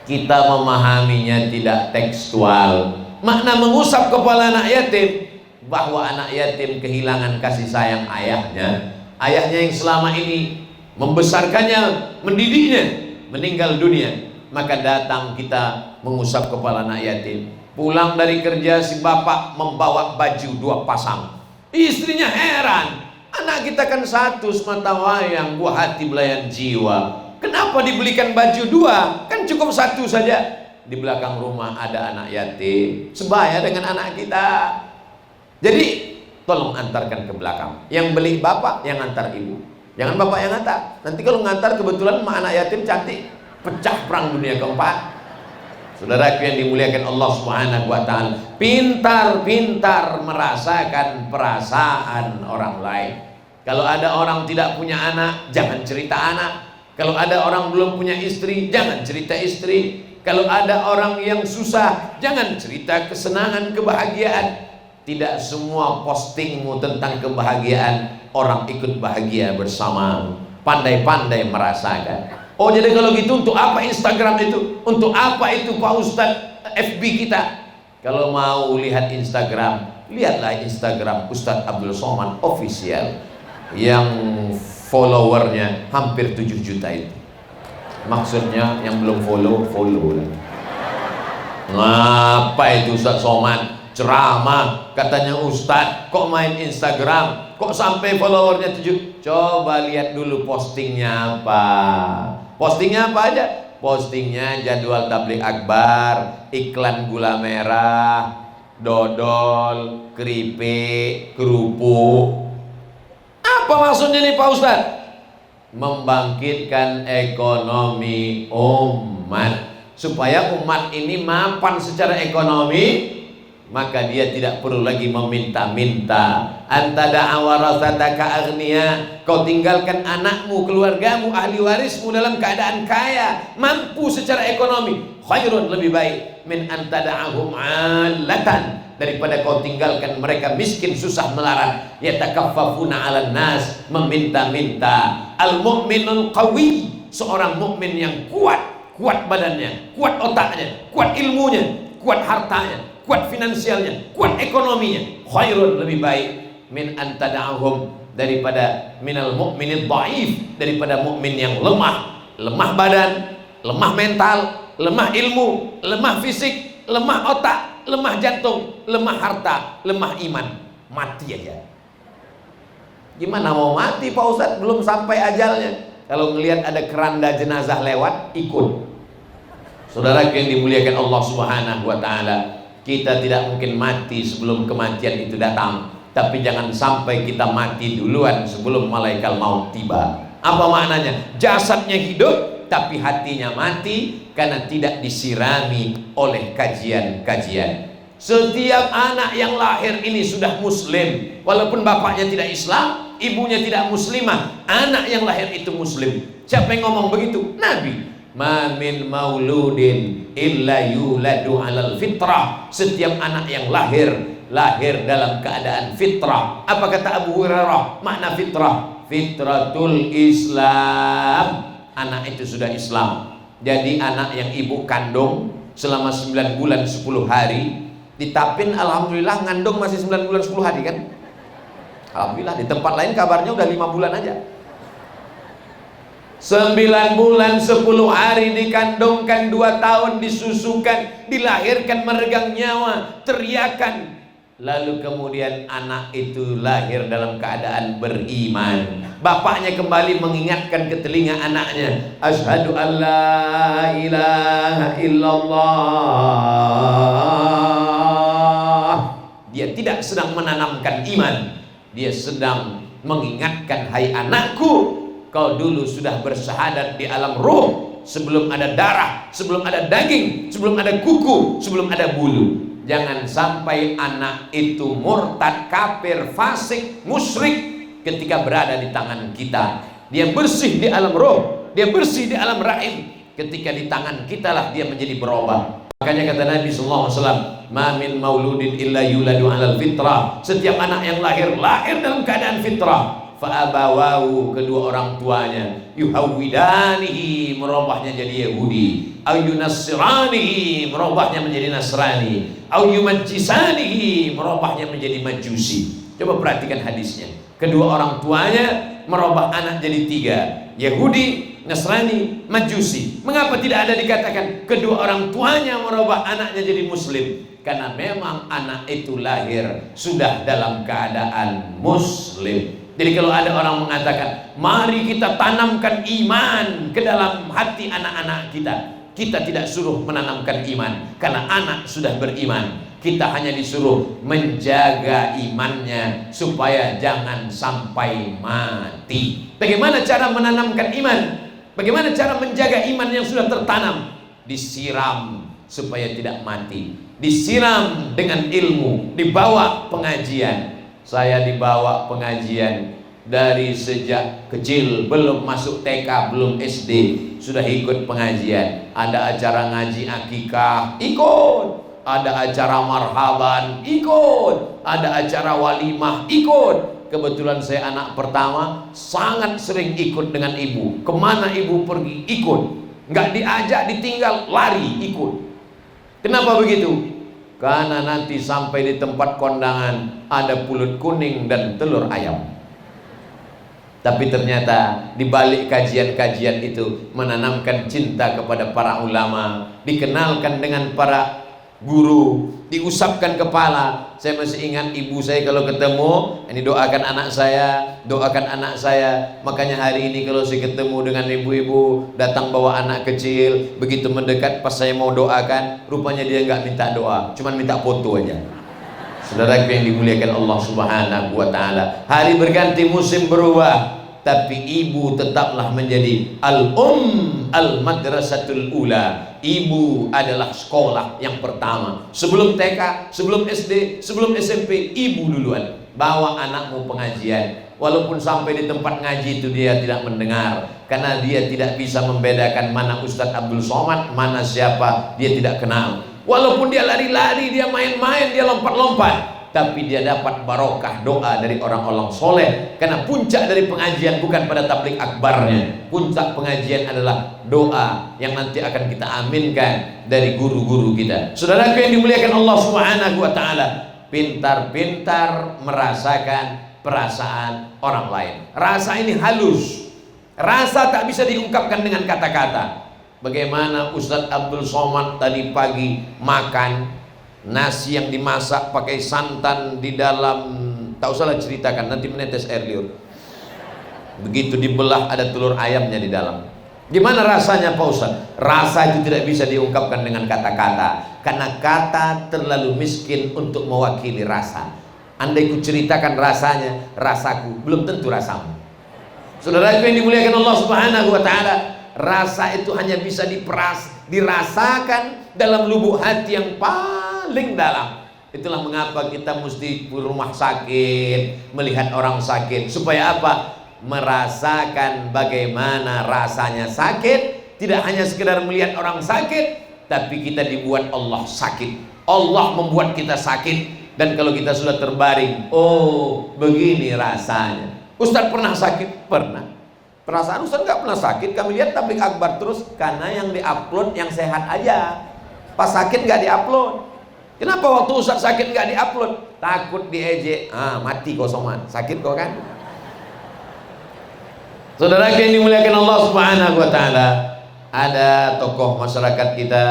Kita memahaminya tidak tekstual. Makna mengusap kepala anak yatim, bahwa anak yatim kehilangan kasih sayang ayahnya. Ayahnya yang selama ini membesarkannya, mendidiknya, meninggal dunia. Maka datang kita mengusap kepala anak yatim. Pulang dari kerja si bapak membawa baju 2 pasang. Istrinya heran, anak kita kan 1 semata wayang, buah hati belayan jiwa. Kenapa dibelikan baju 2? Kan cukup 1 saja. Di belakang rumah ada anak yatim, sebaya dengan anak kita. Jadi tolong antarkan ke belakang. Yang beli bapak, yang antar ibu. Jangan bapak yang antar. Nanti kalau ngantar kebetulan sama anak yatim cantik, pecah perang dunia keempat. Saudaraku yang dimuliakan Allah Subhanahu wa taala, pintar-pintar merasakan perasaan orang lain. Kalau ada orang tidak punya anak, jangan cerita anak. Kalau ada orang belum punya istri, jangan cerita istri. Kalau ada orang yang susah, jangan cerita kesenangan, kebahagiaan. Tidak semua postingmu tentang kebahagiaan orang ikut bahagia bersama. Pandai-pandai merasakan. Oh, jadi kalau gitu untuk apa Instagram itu? Untuk apa itu Pak Ustadz FB kita? Kalau mau lihat Instagram, lihatlah Instagram Ustadz Abdul Somad Official yang followernya hampir 7 juta itu. Maksudnya yang belum follow lah. Ngapa itu Ustadz Somad ceramah, katanya Ustadz kok main Instagram, kok sampai followernya 7? Coba lihat dulu postingnya apa. Postingnya apa aja? Postingnya jadwal tabligh akbar, iklan gula merah, dodol, keripik, kerupuk. Apa maksudnya nih Pak Ustadz? Membangkitkan ekonomi umat, supaya umat ini mapan secara ekonomi. Maka dia tidak perlu lagi meminta-minta. Anta da'awarasataka aghnia, kau tinggalkan anakmu, keluargamu, ahli warismu dalam keadaan kaya, mampu secara ekonomi. Khairun, lebih baik, min anta da'ahum 'allatan, daripada kau tinggalkan mereka miskin, susah melarat, yatakaffafuna 'alan nas, meminta-minta. Al-mu'minul qawi, seorang mukmin yang kuat, kuat badannya, kuat otaknya, kuat ilmunya, kuat hartanya, kuat finansialnya, kuat ekonominya. Khairun, lebih baik, min antada'ahum, daripada minal mu'minid dhaif, daripada mukmin yang lemah, lemah badan, lemah mental, lemah ilmu, lemah fisik, lemah otak, lemah jantung, lemah harta, lemah iman. Mati aja. Gimana mau mati Pak Ustadz? Belum sampai ajalnya. Kalau ngelihat ada keranda jenazah lewat, ikut. Saudara yang dimuliakan Allah Subhanahu wa taala, kita tidak mungkin mati sebelum kematian itu datang. Tapi jangan sampai kita mati duluan sebelum malaikat maut tiba. Apa maknanya? Jasadnya hidup tapi hatinya mati karena tidak disirami oleh kajian-kajian. Setiap anak yang lahir ini sudah muslim, walaupun bapaknya tidak Islam, ibunya tidak muslimah, anak yang lahir itu muslim. Siapa yang ngomong begitu? Nabi. Ma min mauludin illa yuladu alal fitrah. Setiap anak yang lahir dalam keadaan fitrah. Apa kata Abu Hurairah? Makna fitrah, fitratul Islam. Anak itu sudah Islam. Jadi anak yang ibu kandung selama 9 bulan 10 hari, ditapin alhamdulillah ngandung masih 9 bulan 10 hari kan? Alhamdulillah. Di tempat lain kabarnya udah 5 bulan aja. 9 bulan 10 hari dikandungkan, 2 tahun disusukan, dilahirkan meregang nyawa, teriakan. Lalu kemudian anak itu lahir dalam keadaan beriman. Bapaknya kembali mengingatkan ke telinga anaknya, asyhadu an la ilaha illallah. Dia tidak sedang menanamkan iman, dia sedang mengingatkan, hai anakku, kau dulu sudah bersyahadat di alam ruh, sebelum ada darah, sebelum ada daging, sebelum ada kuku, sebelum ada bulu. Jangan sampai anak itu murtad, kafir, fasik, musyrik ketika berada di tangan kita. Dia bersih di alam ruh, dia bersih di alam rahim. Ketika di tangan kita lah dia menjadi berubah. Makanya kata Nabi SAW, ma min mauludin illa yuladu alal fitrah. Setiap anak yang lahir dalam keadaan fitrah. Fa'abawahu, kedua orang tuanya, yuhawwidanihi, merubahnya jadi Yahudi, au yunassiranihi, merubahnya menjadi Nasrani, au yumajjisanihi, merubahnya menjadi Majusi. Coba perhatikan hadisnya. Kedua orang tuanya merubah anak jadi 3, Yahudi, Nasrani, Majusi. Mengapa tidak ada dikatakan kedua orang tuanya merubah anaknya jadi Muslim? Karena memang anak itu lahir sudah dalam keadaan Muslim. Jadi kalau ada orang mengatakan mari kita tanamkan iman ke dalam hati anak-anak kita, kita tidak suruh menanamkan iman karena anak sudah beriman. Kita hanya disuruh menjaga imannya supaya jangan sampai mati. Bagaimana cara menanamkan iman? Bagaimana cara menjaga iman yang sudah tertanam? Disiram supaya tidak mati. Disiram dengan ilmu, dibawa pengajian. Saya dibawa pengajian dari sejak kecil, belum masuk TK, belum SD, sudah ikut pengajian. Ada acara ngaji akikah, ikut. Ada acara marhaban, ikut. Ada acara walimah, ikut. Kebetulan saya anak pertama, sangat sering ikut dengan ibu. Kemana ibu pergi, ikut. Nggak diajak, ditinggal, lari, ikut. Kenapa begitu? Karena nanti sampai di tempat kondangan ada pulut kuning dan telur ayam. Tapi ternyata di balik kajian-kajian itu menanamkan cinta kepada para ulama, dikenalkan dengan para guru, diusapkan kepala. Saya masih ingat ibu saya kalau ketemu, ini doakan anak saya, doakan anak saya. Makanya hari ini kalau saya ketemu dengan ibu-ibu datang bawa anak kecil, begitu mendekat pas saya mau doakan, rupanya dia nggak minta doa, cuman minta foto aja. Saudara yang dimuliakan Allah Subhanahu wa taala, hari berganti, musim berubah, tapi ibu tetaplah menjadi al-madrasatul ula. Ibu adalah sekolah yang pertama. Sebelum TK, sebelum SD, sebelum SMP, ibu duluan. Bawa anakmu pengajian. Walaupun sampai di tempat ngaji itu dia tidak mendengar, karena dia tidak bisa membedakan mana Ustadz Abdul Somad, mana siapa, dia tidak kenal. Walaupun dia lari-lari, dia main-main, dia lompat-lompat, tapi dia dapat barokah doa dari orang-orang soleh. Karena puncak dari pengajian bukan pada tablik akbarnya, puncak pengajian adalah doa yang nanti akan kita aminkan dari guru-guru kita. Saudaraku yang dimuliakan Allah Subhanahu wa taala, pintar-pintar merasakan perasaan orang lain. Rasa ini halus, rasa tak bisa diungkapkan dengan kata-kata. Bagaimana Ustadz Abdul Somad tadi pagi makan nasi yang dimasak pakai santan di dalam, tak usahlah ceritakan, nanti menetes air liur. Begitu dibelah ada telur ayamnya di dalam. Gimana rasanya Pak Ustadz? Rasa itu tidak bisa diungkapkan dengan kata-kata, karena kata terlalu miskin untuk mewakili rasa. Andai ku ceritakan rasanya, rasaku belum tentu rasamu. Saudara yang dimuliakan Allah Subhanahu wa taala, rasa itu hanya bisa dirasakan dalam lubuk hati yang paling dalam. Itulah mengapa kita mesti ke rumah sakit, melihat orang sakit. Supaya apa? Merasakan bagaimana rasanya sakit. Tidak hanya sekedar melihat orang sakit, tapi kita dibuat Allah sakit. Allah membuat kita sakit. Dan kalau kita sudah terbaring, oh begini rasanya. Ustadz pernah sakit? Pernah. Perasaan Ustadz nggak pernah sakit. Kami lihat tablik akbar terus, karena yang diupload yang sehat aja. Pas sakit nggak diupload. Kenapa waktu Ustadz sakit nggak diupload? Takut diejek. Mati kau Somad, sakit kau kan? Saudara yang dimuliakan Allah Subhanahu wa taala, ada tokoh masyarakat kita,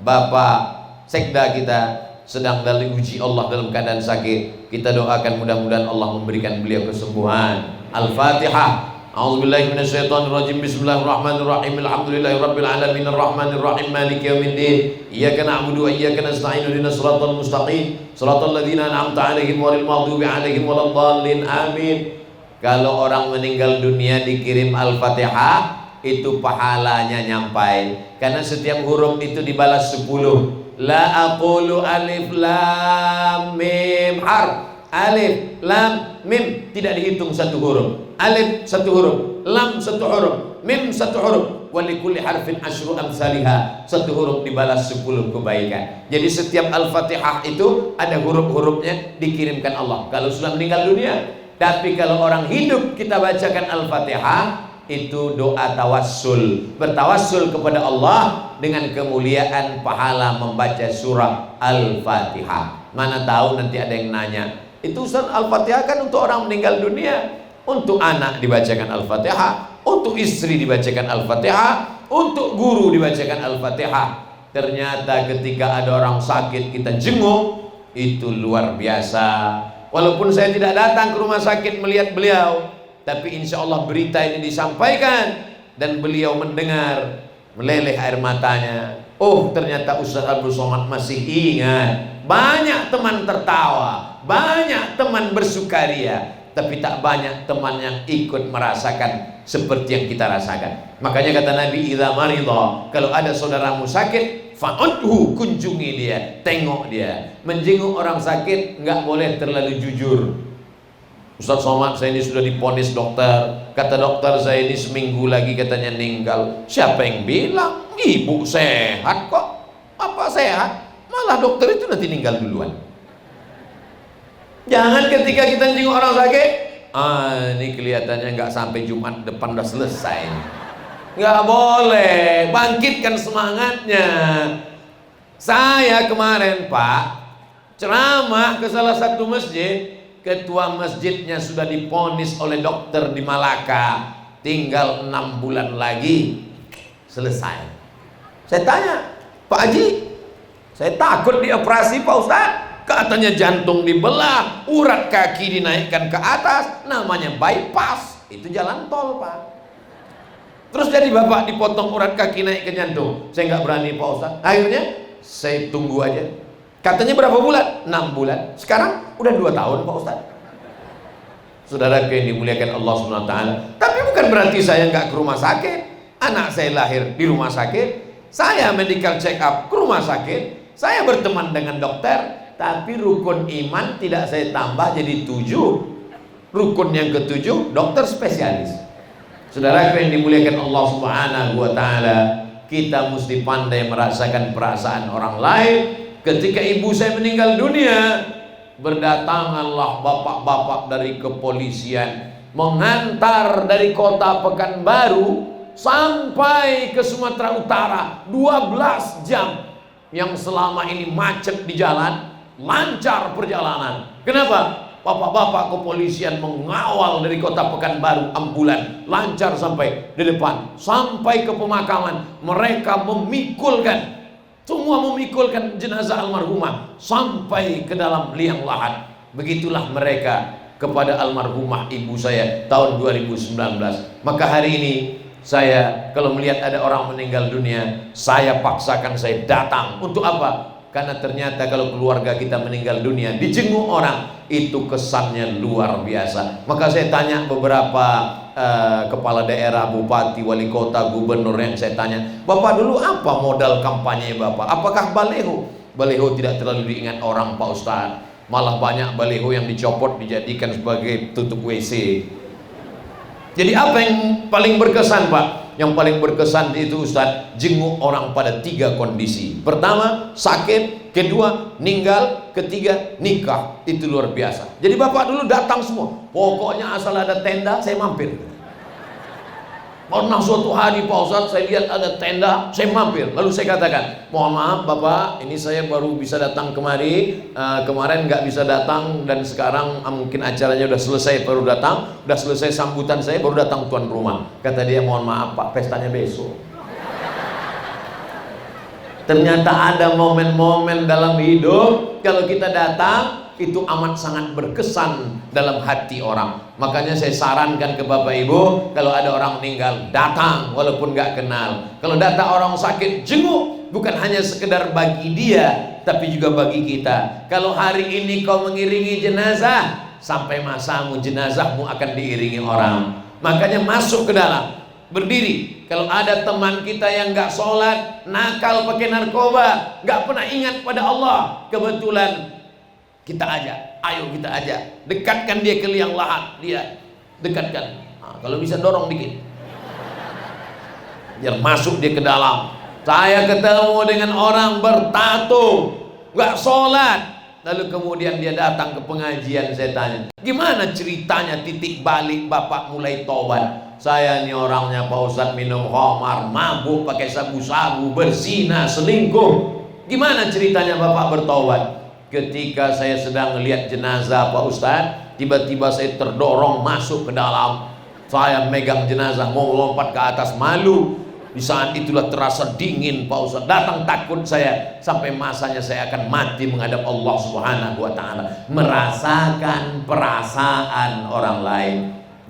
Bapak Sekda kita, sedang dalam uji Allah dalam keadaan sakit. Kita doakan mudah-mudahan Allah memberikan beliau kesembuhan. Al-Fatihah. A'udzubillahi minasyaitonirrajim. Bismillahirrahmanirrahim. Alhamdulillahirabbil alamin arrahmanir rahim maliki yaumiddin. Iyyaka na'budu wa iyyaka nasta'in. Ihdinas siratal mustaqim. Siratal ladzina an'amta 'alaihim ghairil maghdubi 'alaihim waladdallin. Amin. Kalau orang meninggal dunia dikirim Al-Fatihah, itu pahalanya nyampai. Karena setiap huruf itu dibalas 10. La aqulu alif lam mim harf. Alif lam mim tidak dihitung satu huruf. Alif satu huruf, lam satu huruf, mim satu huruf. Wa likulli harfin asyru amsalihha. Satu huruf dibalas 10 kebaikan. Jadi setiap Al-Fatihah itu ada huruf-hurufnya dikirimkan Allah kalau sudah meninggal dunia. Tapi kalau orang hidup kita bacakan Al-Fatihah, itu doa tawassul, bertawassul kepada Allah dengan kemuliaan pahala membaca surah Al-Fatihah. Mana tahu nanti ada yang nanya, itu Ustaz Al-Fatihah kan untuk orang meninggal dunia. untuk anak dibacakan Al-Fatihah, untuk istri dibacakan Al-Fatihah, untuk guru dibacakan Al-Fatihah. Ternyata ketika ada orang sakit kita jenguk, itu luar biasa. Walaupun saya tidak datang ke rumah sakit melihat beliau, tapi insya Allah berita ini disampaikan dan beliau mendengar, meleleh air matanya. Oh, ternyata Ustaz Abdul Somad masih ingat. Banyak teman tertawa, banyak teman bersukaria, tapi tak banyak teman yang ikut merasakan seperti yang kita rasakan. Makanya kata Nabi, idza maridha, kalau ada saudaramu sakit, fa'udhu, kunjungi dia, tengok dia. Menjenguk orang sakit nggak boleh terlalu jujur. Ustaz Somad, saya ini sudah diponis dokter. Kata dokter saya ini seminggu lagi katanya meninggal. Siapa yang bilang? Ibu sehat kok. Apa sehat? Malah dokter itu nanti meninggal duluan. Jangan ketika kita jenguk orang sakit, ini kelihatannya nggak sampai Jumat depan udah selesai. Nggak boleh, bangkitkan semangatnya. Saya kemarin Pak ceramah ke salah satu masjid, ketua masjidnya sudah diponis oleh dokter di Malaka, tinggal 6 bulan lagi selesai. Saya tanya, Pak Haji, saya takut dioperasi Pak Ustaz. Katanya jantung dibelah, urat kaki dinaikkan ke atas, namanya bypass. Itu jalan tol Pak. Terus jadi Bapak dipotong urat kaki naik ke jantung. Saya nggak berani Pak Ustaz. Akhirnya saya tunggu aja. Katanya berapa bulan? 6 bulan. Sekarang udah 2 tahun Pak Ustaz. Saudara yang dimuliakan Allah SWT. Tapi bukan berarti saya nggak ke rumah sakit. Anak saya lahir di rumah sakit. Saya medical check up ke rumah sakit. Saya berteman dengan dokter. Tapi rukun iman tidak saya tambah jadi 7. Rukun yang ke-7 dokter spesialis. Saudara yang dimuliakan Allah Subhanahu wa taala, kita mesti pandai merasakan perasaan orang lain. Ketika ibu saya meninggal dunia, berdatanganlah bapak-bapak dari kepolisian mengantar dari kota Pekanbaru sampai ke Sumatera Utara 12 jam yang selama ini macet di jalan. Lancar perjalanan. Kenapa? Bapak-bapak kepolisian mengawal dari kota Pekanbaru ambulan, lancar sampai di depan, sampai ke pemakaman. Mereka memikulkan, semua memikulkan jenazah almarhumah sampai ke dalam liang lahat. Begitulah mereka kepada almarhumah ibu saya tahun 2019. Maka hari ini saya kalau melihat ada orang meninggal dunia, saya paksakan saya datang. Untuk apa? Karena ternyata kalau keluarga kita meninggal dunia dijenguk orang, itu kesannya luar biasa. Maka saya tanya beberapa kepala daerah, bupati, wali kota, gubernur yang saya tanya, Bapak dulu apa modal kampanye Bapak? Apakah baleho? Baleho tidak terlalu diingat orang Pak Ustadz. Malah banyak baleho yang dicopot dijadikan sebagai tutup WC. Jadi apa yang paling berkesan Pak? Yang paling berkesan itu Ustadz, jenguk orang pada 3 kondisi. Pertama, sakit. Kedua, meninggal. Ketiga, nikah. Itu luar biasa. Jadi Bapak dulu datang semua. Pokoknya asal ada tenda, saya mampir. Pernah suatu hari Pak Ustadz, saya lihat ada tenda, saya mampir. Lalu saya katakan, mohon maaf Bapak, ini saya baru bisa datang kemari. Kemarin nggak bisa datang dan sekarang mungkin acaranya udah selesai baru datang. Udah selesai sambutan saya baru datang tuan rumah. Kata dia, mohon maaf Pak, pestanya besok. Ternyata ada momen-momen dalam hidup kalau kita datang itu amat sangat berkesan dalam hati orang. Makanya saya sarankan ke Bapak Ibu, kalau ada orang meninggal datang walaupun gak kenal. Kalau datang orang sakit, jenguk. Bukan hanya sekedar bagi dia, tapi juga bagi kita. Kalau hari ini kau mengiringi jenazah, sampai masamu jenazahmu akan diiringi orang. Makanya masuk ke dalam, berdiri. Kalau ada teman kita yang gak sholat, nakal pakai narkoba, gak pernah ingat pada Allah, kebetulan kita ajak, ayo kita ajak, dekatkan dia ke liang lahat, dia dekatkan. Kalau bisa dorong dikit, biar masuk dia ke dalam. Saya ketemu dengan orang bertato, nggak sholat, lalu kemudian dia datang ke pengajian. Saya tanya, gimana ceritanya titik balik Bapak mulai tobat? Saya ini orangnya Pak Ustadz minum khamar, mabuk, pakai sabu-sabu, berzina, selingkuh. Gimana ceritanya Bapak bertobat? Ketika saya sedang melihat jenazah Pak Ustadz, tiba-tiba saya terdorong masuk ke dalam. Saya megang jenazah mau lompat ke atas, malu. Di saat itulah terasa dingin Pak Ustaz, datang takut saya, sampai masanya saya akan mati menghadap Allah Subhanahu wa Ta'ala, merasakan perasaan orang lain.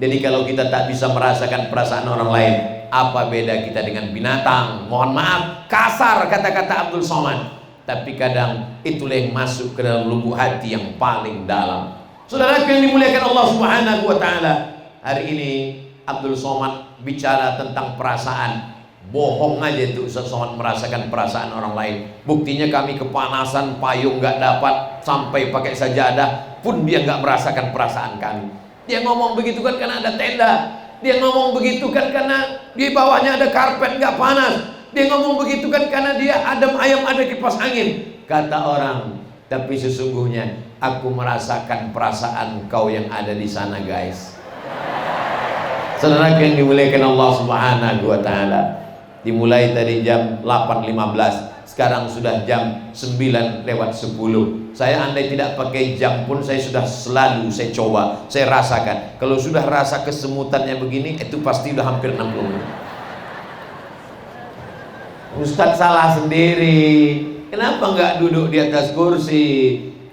Jadi kalau kita tak bisa merasakan perasaan orang lain, apa beda kita dengan binatang? Mohon maaf kasar kata-kata Abdul Somad, tapi kadang itulah yang masuk ke dalam lubuk hati yang paling dalam. Saudara yang dimuliakan Allah Subhanahu wa Ta'ala, hari ini Abdul Somad bicara tentang perasaan. Bohong aja itu Ustaz Somad merasakan perasaan orang lain. Buktinya kami kepanasan, payung nggak dapat, sampai pakai sajadah pun dia nggak merasakan perasaan kami. Dia ngomong begitu kan karena ada tenda. Dia ngomong begitu kan karena di bawahnya ada karpet nggak panas. Dia ngomong begitu kan karena dia adem ayam ada kipas angin. Kata orang, tapi sesungguhnya aku merasakan perasaan kau yang ada di sana guys. Saudara yang dimuliakan Allah Subhanahu wa Ta'ala, dimulai dari jam 8.15, sekarang sudah jam 9:10. Saya andai tidak pakai jam pun saya sudah selalu saya coba, saya rasakan. Kalau sudah rasa kesemutannya begini, itu pasti sudah hampir 60 menit. Ustadz salah sendiri, kenapa nggak duduk di atas kursi?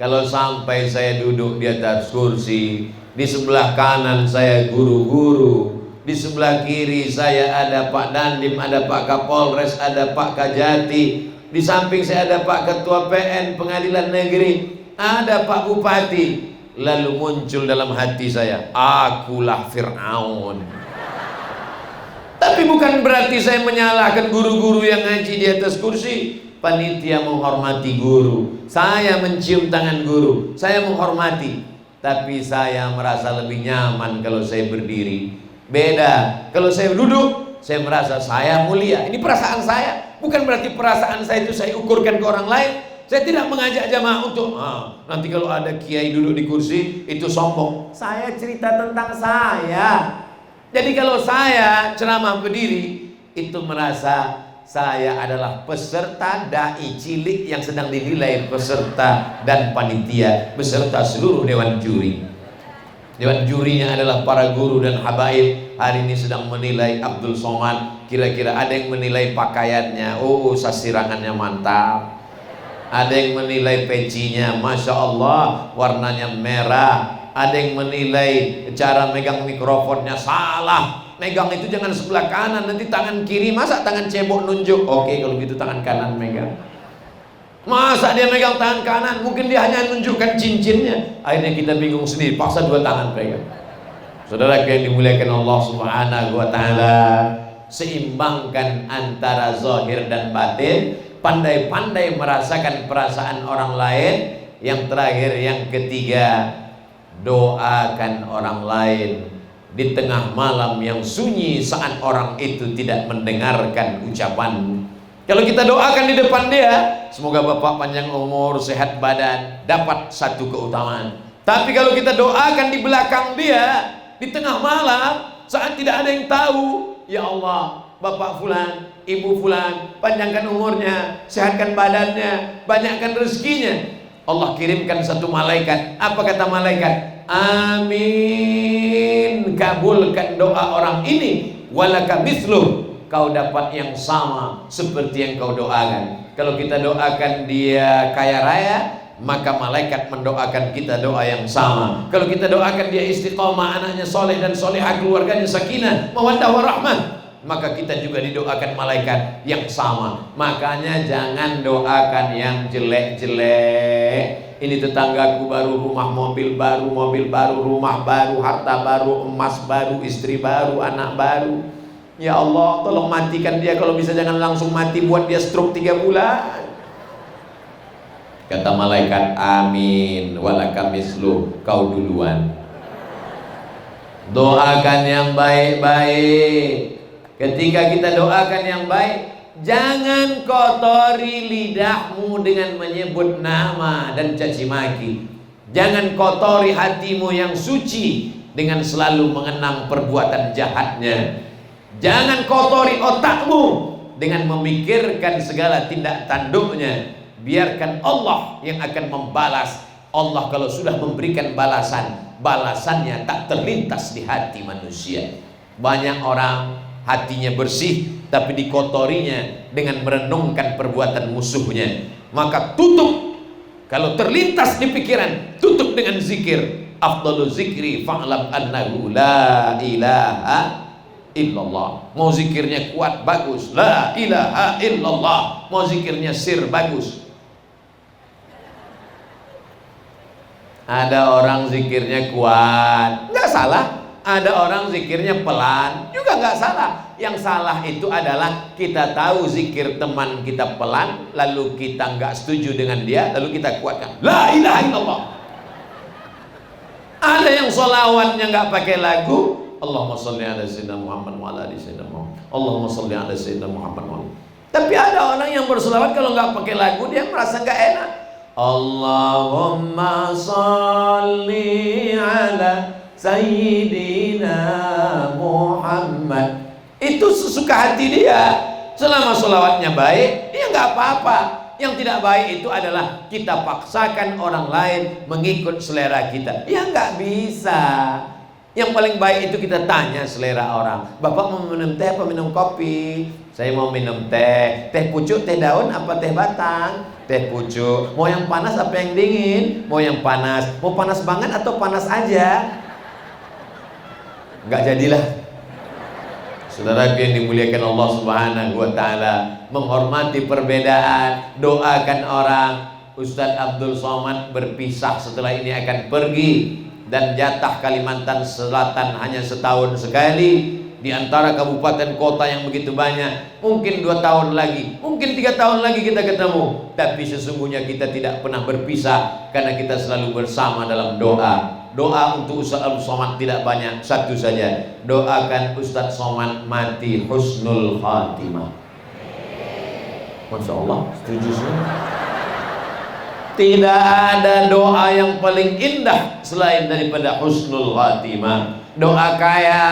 Kalau sampai saya duduk di atas kursi, di sebelah kanan saya guru-guru, di sebelah kiri saya ada Pak Dandim, ada Pak Kapolres, ada Pak Kajati, di samping saya ada Pak Ketua PN Pengadilan Negeri, ada Pak Bupati. Lalu muncul dalam hati saya, akulah Fir'aun. Tapi bukan berarti saya menyalahkan guru-guru yang ngaji di atas kursi. Panitia menghormati guru, saya mencium tangan guru, saya menghormati. Tapi saya merasa lebih nyaman kalau saya berdiri. Beda kalau saya duduk, saya merasa saya mulia. Ini perasaan saya, bukan berarti perasaan saya itu saya ukurkan ke orang lain. Saya tidak mengajak jamaah untuk nanti kalau ada kiai duduk di kursi itu sombong. Saya cerita tentang saya. Jadi kalau saya ceramah berdiri, itu merasa saya adalah peserta dai cilik yang sedang dinilai peserta dan panitia beserta seluruh dewan juri. Dewan jurinya adalah para guru dan habaib. Hari ini sedang menilai Abdul Somad. Kira-kira ada yang menilai pakaiannya, oh sasirangannya mantap. Ada yang menilai pecinya, Masya Allah warnanya merah. Ada yang menilai cara megang mikrofonnya salah. Megang itu jangan sebelah kanan, nanti tangan kiri, masa tangan cebok nunjuk. Oke kalau gitu tangan kanan megang. Masa dia megang tangan kanan, mungkin dia hanya menunjukkan cincinnya. Akhirnya kita bingung sendiri, paksa dua tangan pegang. Saudara yang dimuliakan Allah Subhanahu wa Ta'ala, seimbangkan antara zahir dan batin, pandai-pandai merasakan perasaan orang lain. Yang terakhir, yang ketiga, doakan orang lain di tengah malam yang sunyi saat orang itu tidak mendengarkan ucapanmu. Kalau kita doakan di depan dia, semoga Bapak panjang umur, sehat badan, dapat satu keutamaan. Tapi kalau kita doakan di belakang dia, di tengah malam, saat tidak ada yang tahu, ya Allah, Bapak Fulan, Ibu Fulan, panjangkan umurnya, sehatkan badannya, banyakkan rezekinya. Allah kirimkan satu malaikat. Apa kata malaikat? Amin, kabulkan doa orang ini, walaka mithluh, kau dapat yang sama seperti yang kau doakan. Kalau kita doakan dia kaya raya, maka malaikat mendoakan kita doa yang sama. Kalau kita doakan dia istiqomah, anaknya soleh dan solehah, keluarganya sakinah, mawaddah warahmah, maka kita juga didoakan malaikat yang sama. Makanya jangan doakan yang jelek-jelek. Ini tetanggaku baru, rumah mobil baru, rumah baru, harta baru, emas baru, istri baru, anak baru. Ya Allah, tolong matikan dia, kalau bisa jangan langsung mati, buat dia stroke 3 bulan. Kata malaikat, amin, walaka mislu, kau duluan. Doakan yang baik-baik. Ketika kita doakan yang baik, jangan kotori lidahmu dengan menyebut nama dan caci maki. Jangan kotori hatimu yang suci dengan selalu mengenang perbuatan jahatnya. Jangan kotori otakmu dengan memikirkan segala tindak tanduknya. Biarkan Allah yang akan membalas. Allah kalau sudah memberikan balasan, balasannya tak terlintas di hati manusia. Banyak orang hatinya bersih, tapi dikotorinya dengan merenungkan perbuatan musuhnya. Maka tutup, kalau terlintas di pikiran, tutup dengan zikir. Afdalu zikri fa'lam annahu la ilaha illallah. Mau zikirnya kuat, bagus, la ilaha illallah. Mau zikirnya sir, bagus. Ada orang zikirnya kuat, nggak salah. Ada orang zikirnya pelan, juga nggak salah. Yang salah itu adalah kita tahu zikir teman kita pelan, lalu kita nggak setuju dengan dia, lalu kita kuatkan la ilaha illallah. Ada yang sholawatnya nggak pakai lagu, Allahumma sholli ala sayyidina Muhammad wa ala ali sayyidina Muhammad, Allahumma sholli ala sayyidina Muhammad wa ala. Tapi ada orang yang bersolawat kalau nggak pakai lagu dia merasa nggak enak. Allahumma sholli ala sayyidina Muhammad. Itu sesuka hati dia. Selama sholawatnya baik, dia nggak apa-apa. Yang tidak baik itu adalah kita paksakan orang lain mengikut selera kita. Ya nggak bisa. Yang paling baik itu kita tanya selera orang. Bapak mau minum teh apa minum kopi? Saya mau minum teh. Teh pucuk, teh daun apa teh batang? Teh pucuk. Mau yang panas apa yang dingin? Mau yang panas. Mau panas banget atau panas aja? Nggak jadilah. Saudara yang dimuliakan Allah Subhanahu wa taala, menghormati perbedaan, doakan orang. Ustadz Abdul Somad berpisah setelah ini akan pergi, dan jatah Kalimantan Selatan hanya setahun sekali. Di antara kabupaten kota yang begitu banyak, mungkin 2 tahun lagi, mungkin 3 tahun lagi kita ketemu. Tapi sesungguhnya kita tidak pernah berpisah, karena kita selalu bersama dalam doa. Doa untuk Ustadz Abdul Somad tidak banyak, satu saja. Doakan Ustadz Somad mati husnul khatimah. Masya Allah, setuju semua. Tidak ada doa yang paling indah selain daripada husnul khatimah. Doa kaya,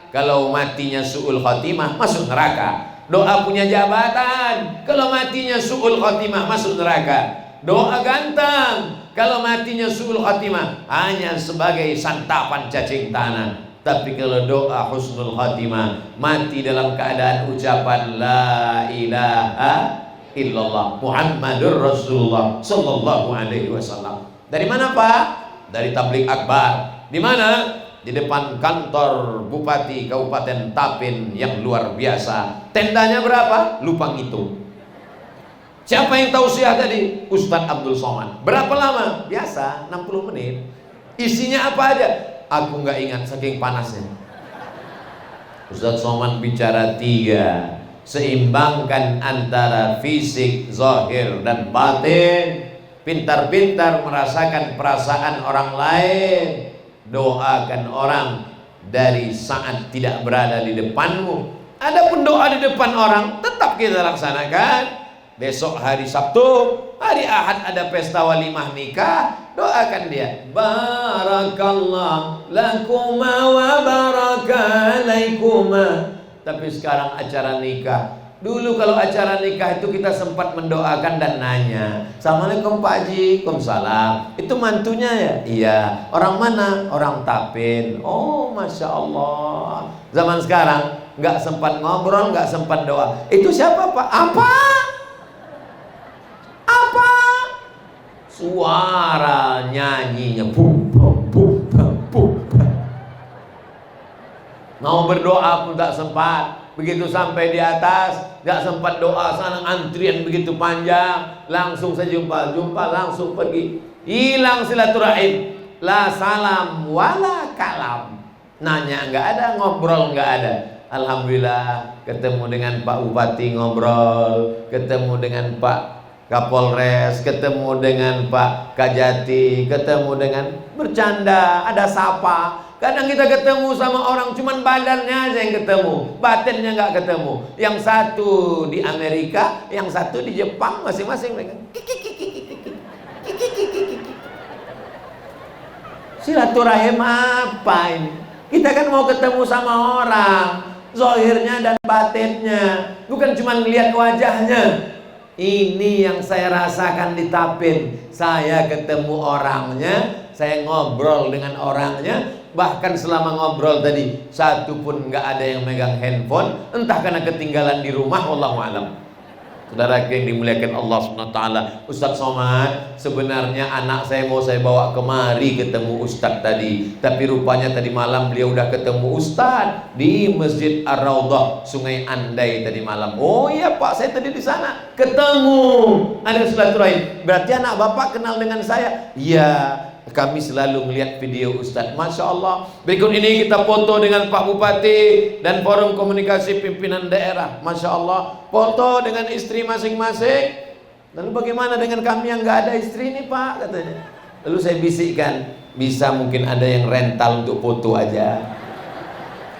kalau matinya su'ul khatimah masuk neraka. Doa punya jabatan, kalau matinya su'ul khatimah masuk neraka. Doa ganteng, kalau matinya su'ul khatimah hanya sebagai santapan cacing tanah. Tapi kalau doa husnul khatimah, mati dalam keadaan ucapan la ilaha illallah Muhammadur Rasulullah sallallahu alaihi wasallam. Dari mana Pak? Dari tablik akbar. Di mana? Di depan kantor Bupati Kabupaten Tapin yang luar biasa. Tendanya berapa? Lupa ngitung. Siapa yang tausiah tadi? Ustadz Abdul Somad. Berapa lama? Biasa 60 menit. Isinya apa aja? Aku nggak ingat saking panasnya. Ustadz Somad bicara 3, seimbangkan antara fisik, zahir dan batin. Pintar-pintar merasakan perasaan orang lain. Doakan orang dari saat tidak berada di depanmu. Adapun doa di depan orang tetap kita laksanakan. Besok hari Sabtu, hari Ahad ada pesta walimah nikah, doakan dia. Barakallah lakuma wa barakalaikuma. Tapi sekarang acara nikah. Dulu kalau acara nikah itu kita sempat mendoakan dan nanya, Assalamualaikum Pak Haji. Waalaikumsalam. Itu mantunya ya? Iya. Orang mana? Orang Tapin. Oh Masya Allah. Zaman sekarang nggak sempat ngobrol, nggak sempat doa. Itu siapa Pak? Apa? Suara nyanyinya bum bum bum bum. Mau berdoa pun tak sempat. Begitu sampai di atas, tak sempat doa, sana antrian begitu panjang, langsung saja jumpa, langsung pergi. Hilang silaturahim. La salam wala kalam. Nanya enggak ada, ngobrol enggak ada. Alhamdulillah ketemu dengan Pak Bupati ngobrol, ketemu dengan Pak Kapolres, ketemu dengan Pak Kajati, ketemu dengan bercanda, ada sapa. Kadang kita ketemu sama orang cuman badannya aja yang ketemu, batinnya nggak ketemu. Yang satu di Amerika, yang satu di Jepang, masing-masing mereka. Silaturahim apa ini? Kita kan mau ketemu sama orang, zahirnya dan batinnya, bukan cuma melihat wajahnya. Ini yang saya rasakan di Tapin. Saya ketemu orangnya, saya ngobrol dengan orangnya. Bahkan selama ngobrol tadi, satu pun nggak ada yang megang handphone. Entah karena ketinggalan di rumah, wallahu alam. Saudara yang dimuliakan Allah SWT, Ustadz Somad, sebenarnya anak saya mau saya bawa kemari ketemu Ustadz tadi, tapi rupanya tadi malam beliau udah ketemu Ustadz di Masjid Ar-Raudhah Sungai Andai tadi malam. Oh iya Pak, saya tadi di sana ketemu, ada silaturahim. Berarti anak bapak kenal dengan saya? Iya, kami selalu melihat video Ustadz. Masya Allah. Berikut ini kita foto dengan Pak Bupati dan Forum Komunikasi Pimpinan Daerah. Masya Allah. Foto dengan istri masing-masing. Lalu bagaimana dengan kami yang nggak ada istri ini Pak, katanya. Lalu saya bisikkan, bisa mungkin ada yang rental untuk foto aja.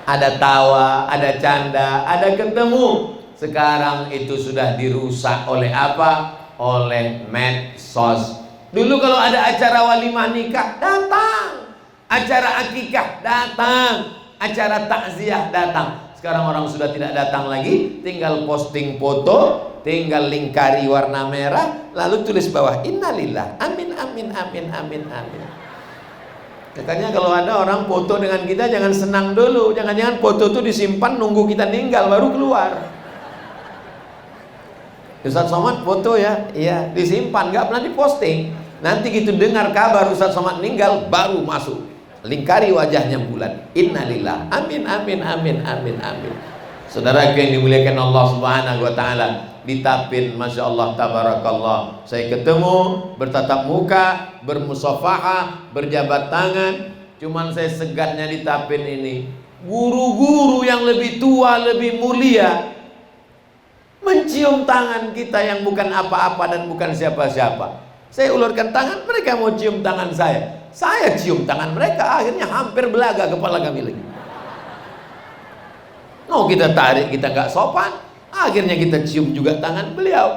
Ada tawa, ada canda, ada ketemu. Sekarang itu sudah dirusak oleh apa? Oleh medsos. Dulu kalau ada acara walimah nikah, datang. Acara akikah, datang. Acara takziah, datang. Sekarang orang sudah tidak datang lagi, tinggal posting foto, tinggal lingkari warna merah, lalu tulis bawah innalillah, amin amin amin amin amin. Katanya kalau ada orang foto dengan kita jangan senang dulu, jangan-jangan foto itu disimpan nunggu kita meninggal baru keluar. Ustadz Somad foto ya, iya disimpan, nggak pernah diposting. Nanti gitu dengar kabar Ustadz Somad meninggal baru masuk. Lingkari wajahnya bulan. Innalillah. Amin amin amin amin amin. Saudara yang dimuliakan Allah Subhanahu wa taala, di Tapin Masya Allah tabarakallah. Saya ketemu, bertatap muka, bermusafahah, berjabat tangan. Cuman saya segatnya di Tapin ini, guru-guru yang lebih tua, lebih mulia mencium tangan kita yang bukan apa-apa dan bukan siapa-siapa. Saya ulurkan tangan, mereka mau cium tangan saya. Saya cium tangan mereka, akhirnya hampir belaga kepala kami lagi. Mau kita tarik, kita gak sopan, akhirnya kita cium juga tangan beliau.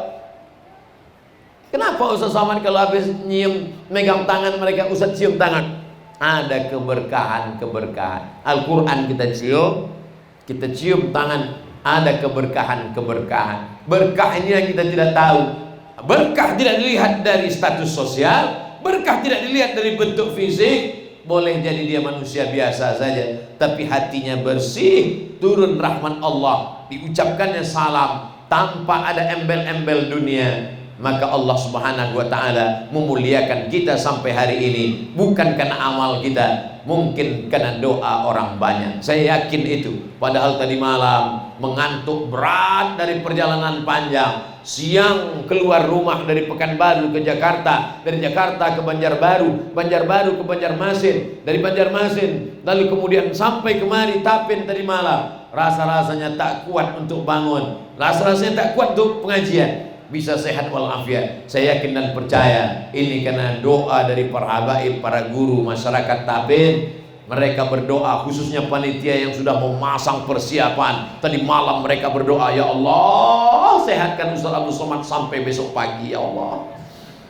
Kenapa Ustaz Somad kalau habis nyium, megang tangan mereka, Ustaz cium tangan? Ada keberkahan-keberkahan. Al-Quran kita cium tangan, ada keberkahan-keberkahan. Berkah ini yang kita tidak tahu. Berkah tidak dilihat dari status sosial, berkah tidak dilihat dari bentuk fisik. Boleh jadi dia manusia biasa saja, tapi hatinya bersih, turun rahmat Allah, diucapkannya salam tanpa ada embel-embel dunia. Maka Allah Subhanahu wa ta'ala memuliakan kita sampai hari ini, bukan karena amal kita, mungkin karena doa orang banyak. Saya yakin itu. Padahal tadi malam mengantuk berat dari perjalanan panjang, siang keluar rumah dari Pekanbaru ke Jakarta, dari Jakarta ke Banjarbaru, Banjarbaru ke Banjarmasin, dari Banjarmasin lalu kemudian sampai kemari Tapin tadi malam. Rasa-rasanya tak kuat untuk bangun, rasa-rasanya tak kuat untuk pengajian. Bisa sehat walafiat. Saya yakin dan percaya ini karena doa dari para habaib, para guru masyarakat Tapin. Mereka berdoa, khususnya panitia yang sudah memasang persiapan. Tadi malam mereka berdoa, ya Allah sehatkan Ustaz Abdul Somad sampai besok pagi ya Allah.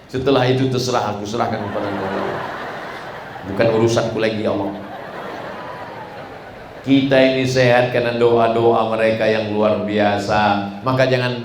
Setelah itu terserah, aku serahkan kepada Allah. Bukan urusanku lagi ya Allah. Kita ini sehat karena doa-doa mereka yang luar biasa. Maka jangan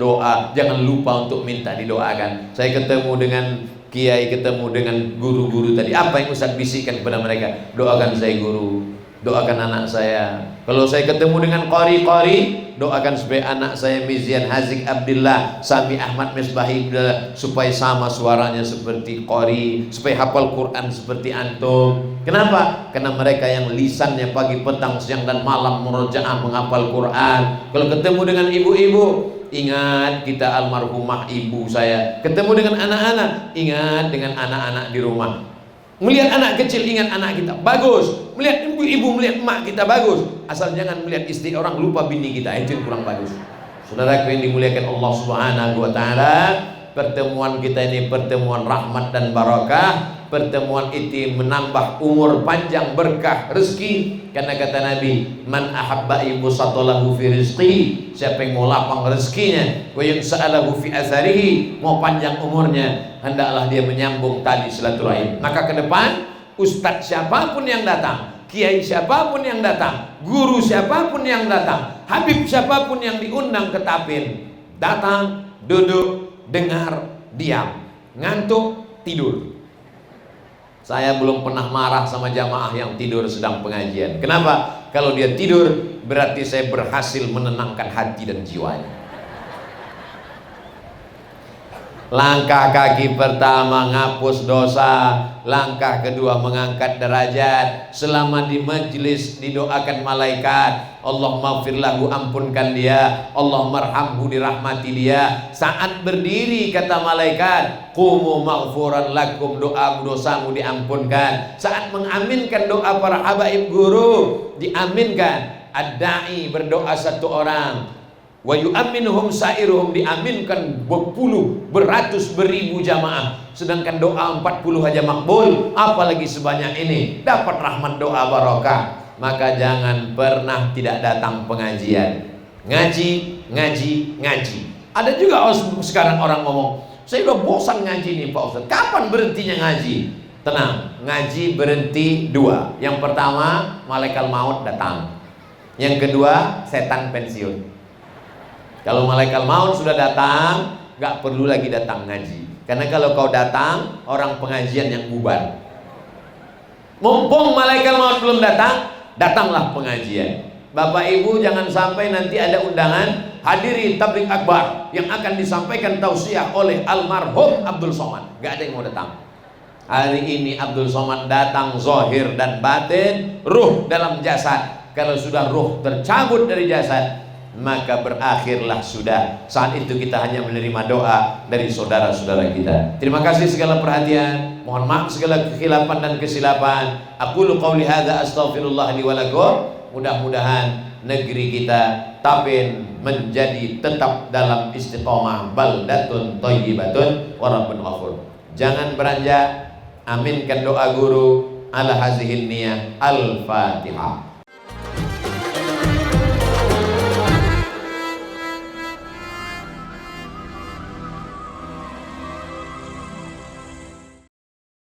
lupa untuk minta didoakan. Saya ketemu dengan kiai, ketemu dengan guru-guru tadi. Apa yang Ustaz bisikkan kepada mereka? Doakan saya guru, doakan anak saya. Kalau saya ketemu dengan qari-qari, doakan supaya anak saya Mizian Hazik Abdillah, Sami Ahmad Misbahi, supaya sama suaranya seperti qari, supaya hafal Quran seperti antum. Kenapa? Karena mereka yang lisannya pagi, petang, siang dan malam murojaah menghafal Quran. Kalau ketemu dengan ibu-ibu, ingat kita almarhumah ibu saya. Ketemu dengan anak-anak, ingat dengan anak-anak di rumah. Melihat anak kecil, ingat anak kita, bagus. Melihat ibu-ibu, melihat emak kita, bagus. Asal jangan melihat istri orang, lupa bini kita, itu yang kurang bagus. Saudara yang dimuliakan Allah Subhanahu wa ta'ala, pertemuan kita ini pertemuan rahmat dan barakah. Pertemuan itu menambah umur panjang, berkah, rezeki. Karena kata Nabi, man ahabba yubsatalahu fi rizqi, siapa yang mau lapang rezekinya, wa yansa'alahu fi atharihi, mau panjang umurnya, hendaklah dia menyambung tali silaturahim. Maka ke depan, ustadz siapapun yang datang, kiai siapapun yang datang, guru siapapun yang datang, habib siapapun yang diundang ke Tapin, datang, duduk, dengar, diam. Ngantuk, tidur. Saya belum pernah marah sama jamaah yang tidur sedang pengajian. Kenapa? Kalau dia tidur, berarti saya berhasil menenangkan hati dan jiwanya. Langkah kaki pertama ngapus dosa, langkah kedua mengangkat derajat. Selama di majlis didoakan malaikat, Allahumma maghfir lahu, ampunkan dia, Allahumma arhamhu, dirahmati dia. Saat berdiri kata malaikat, qumu maghfuran lakum, dosamu diampunkan. Saat mengaminkan doa para habaib guru, diaminkan. Ad-da'i berdoa satu orang, wa yu'minuhum sa'iruhum, diaminkan berpuluh, beratus, beribu jamaah. Sedangkan doa 40 aja makbul, apalagi sebanyak ini, dapat rahmat doa barokah. Maka jangan pernah tidak datang pengajian. Ngaji, ngaji, ngaji. Ada juga sekarang orang ngomong, saya udah bosan ngaji nih Pak Ustaz, kapan berhentinya ngaji? Tenang, ngaji berhenti dua. Yang pertama, malaikat maut datang. Yang kedua, setan pensiun. Kalau malaikat maut sudah datang, gak perlu lagi datang ngaji. Karena kalau kau datang, orang pengajian yang bubar. Mumpung malaikat maut belum datang, datanglah pengajian. Bapak Ibu jangan sampai nanti ada undangan hadiri tabligh akbar yang akan disampaikan tausiah oleh almarhum Abdul Somad. Gak ada yang mau datang. Hari ini Abdul Somad datang zahir dan batin, ruh dalam jasad. Kalau sudah ruh tercabut dari jasad, maka berakhirlah sudah. Saat itu kita hanya menerima doa dari saudara-saudara kita. Terima kasih segala perhatian. Mohon maaf segala kekhilafan dan kesilapan. Aqulu qauli hadza astaghfirullah li wa lakum. Mudah-mudahan negeri kita Tapin menjadi tetap dalam istiqomah, baldatun thayyibatun wa rabbun ghafur. Jangan beranjak. Aminkan doa guru ala hazihin niyah. Al-Fatihah.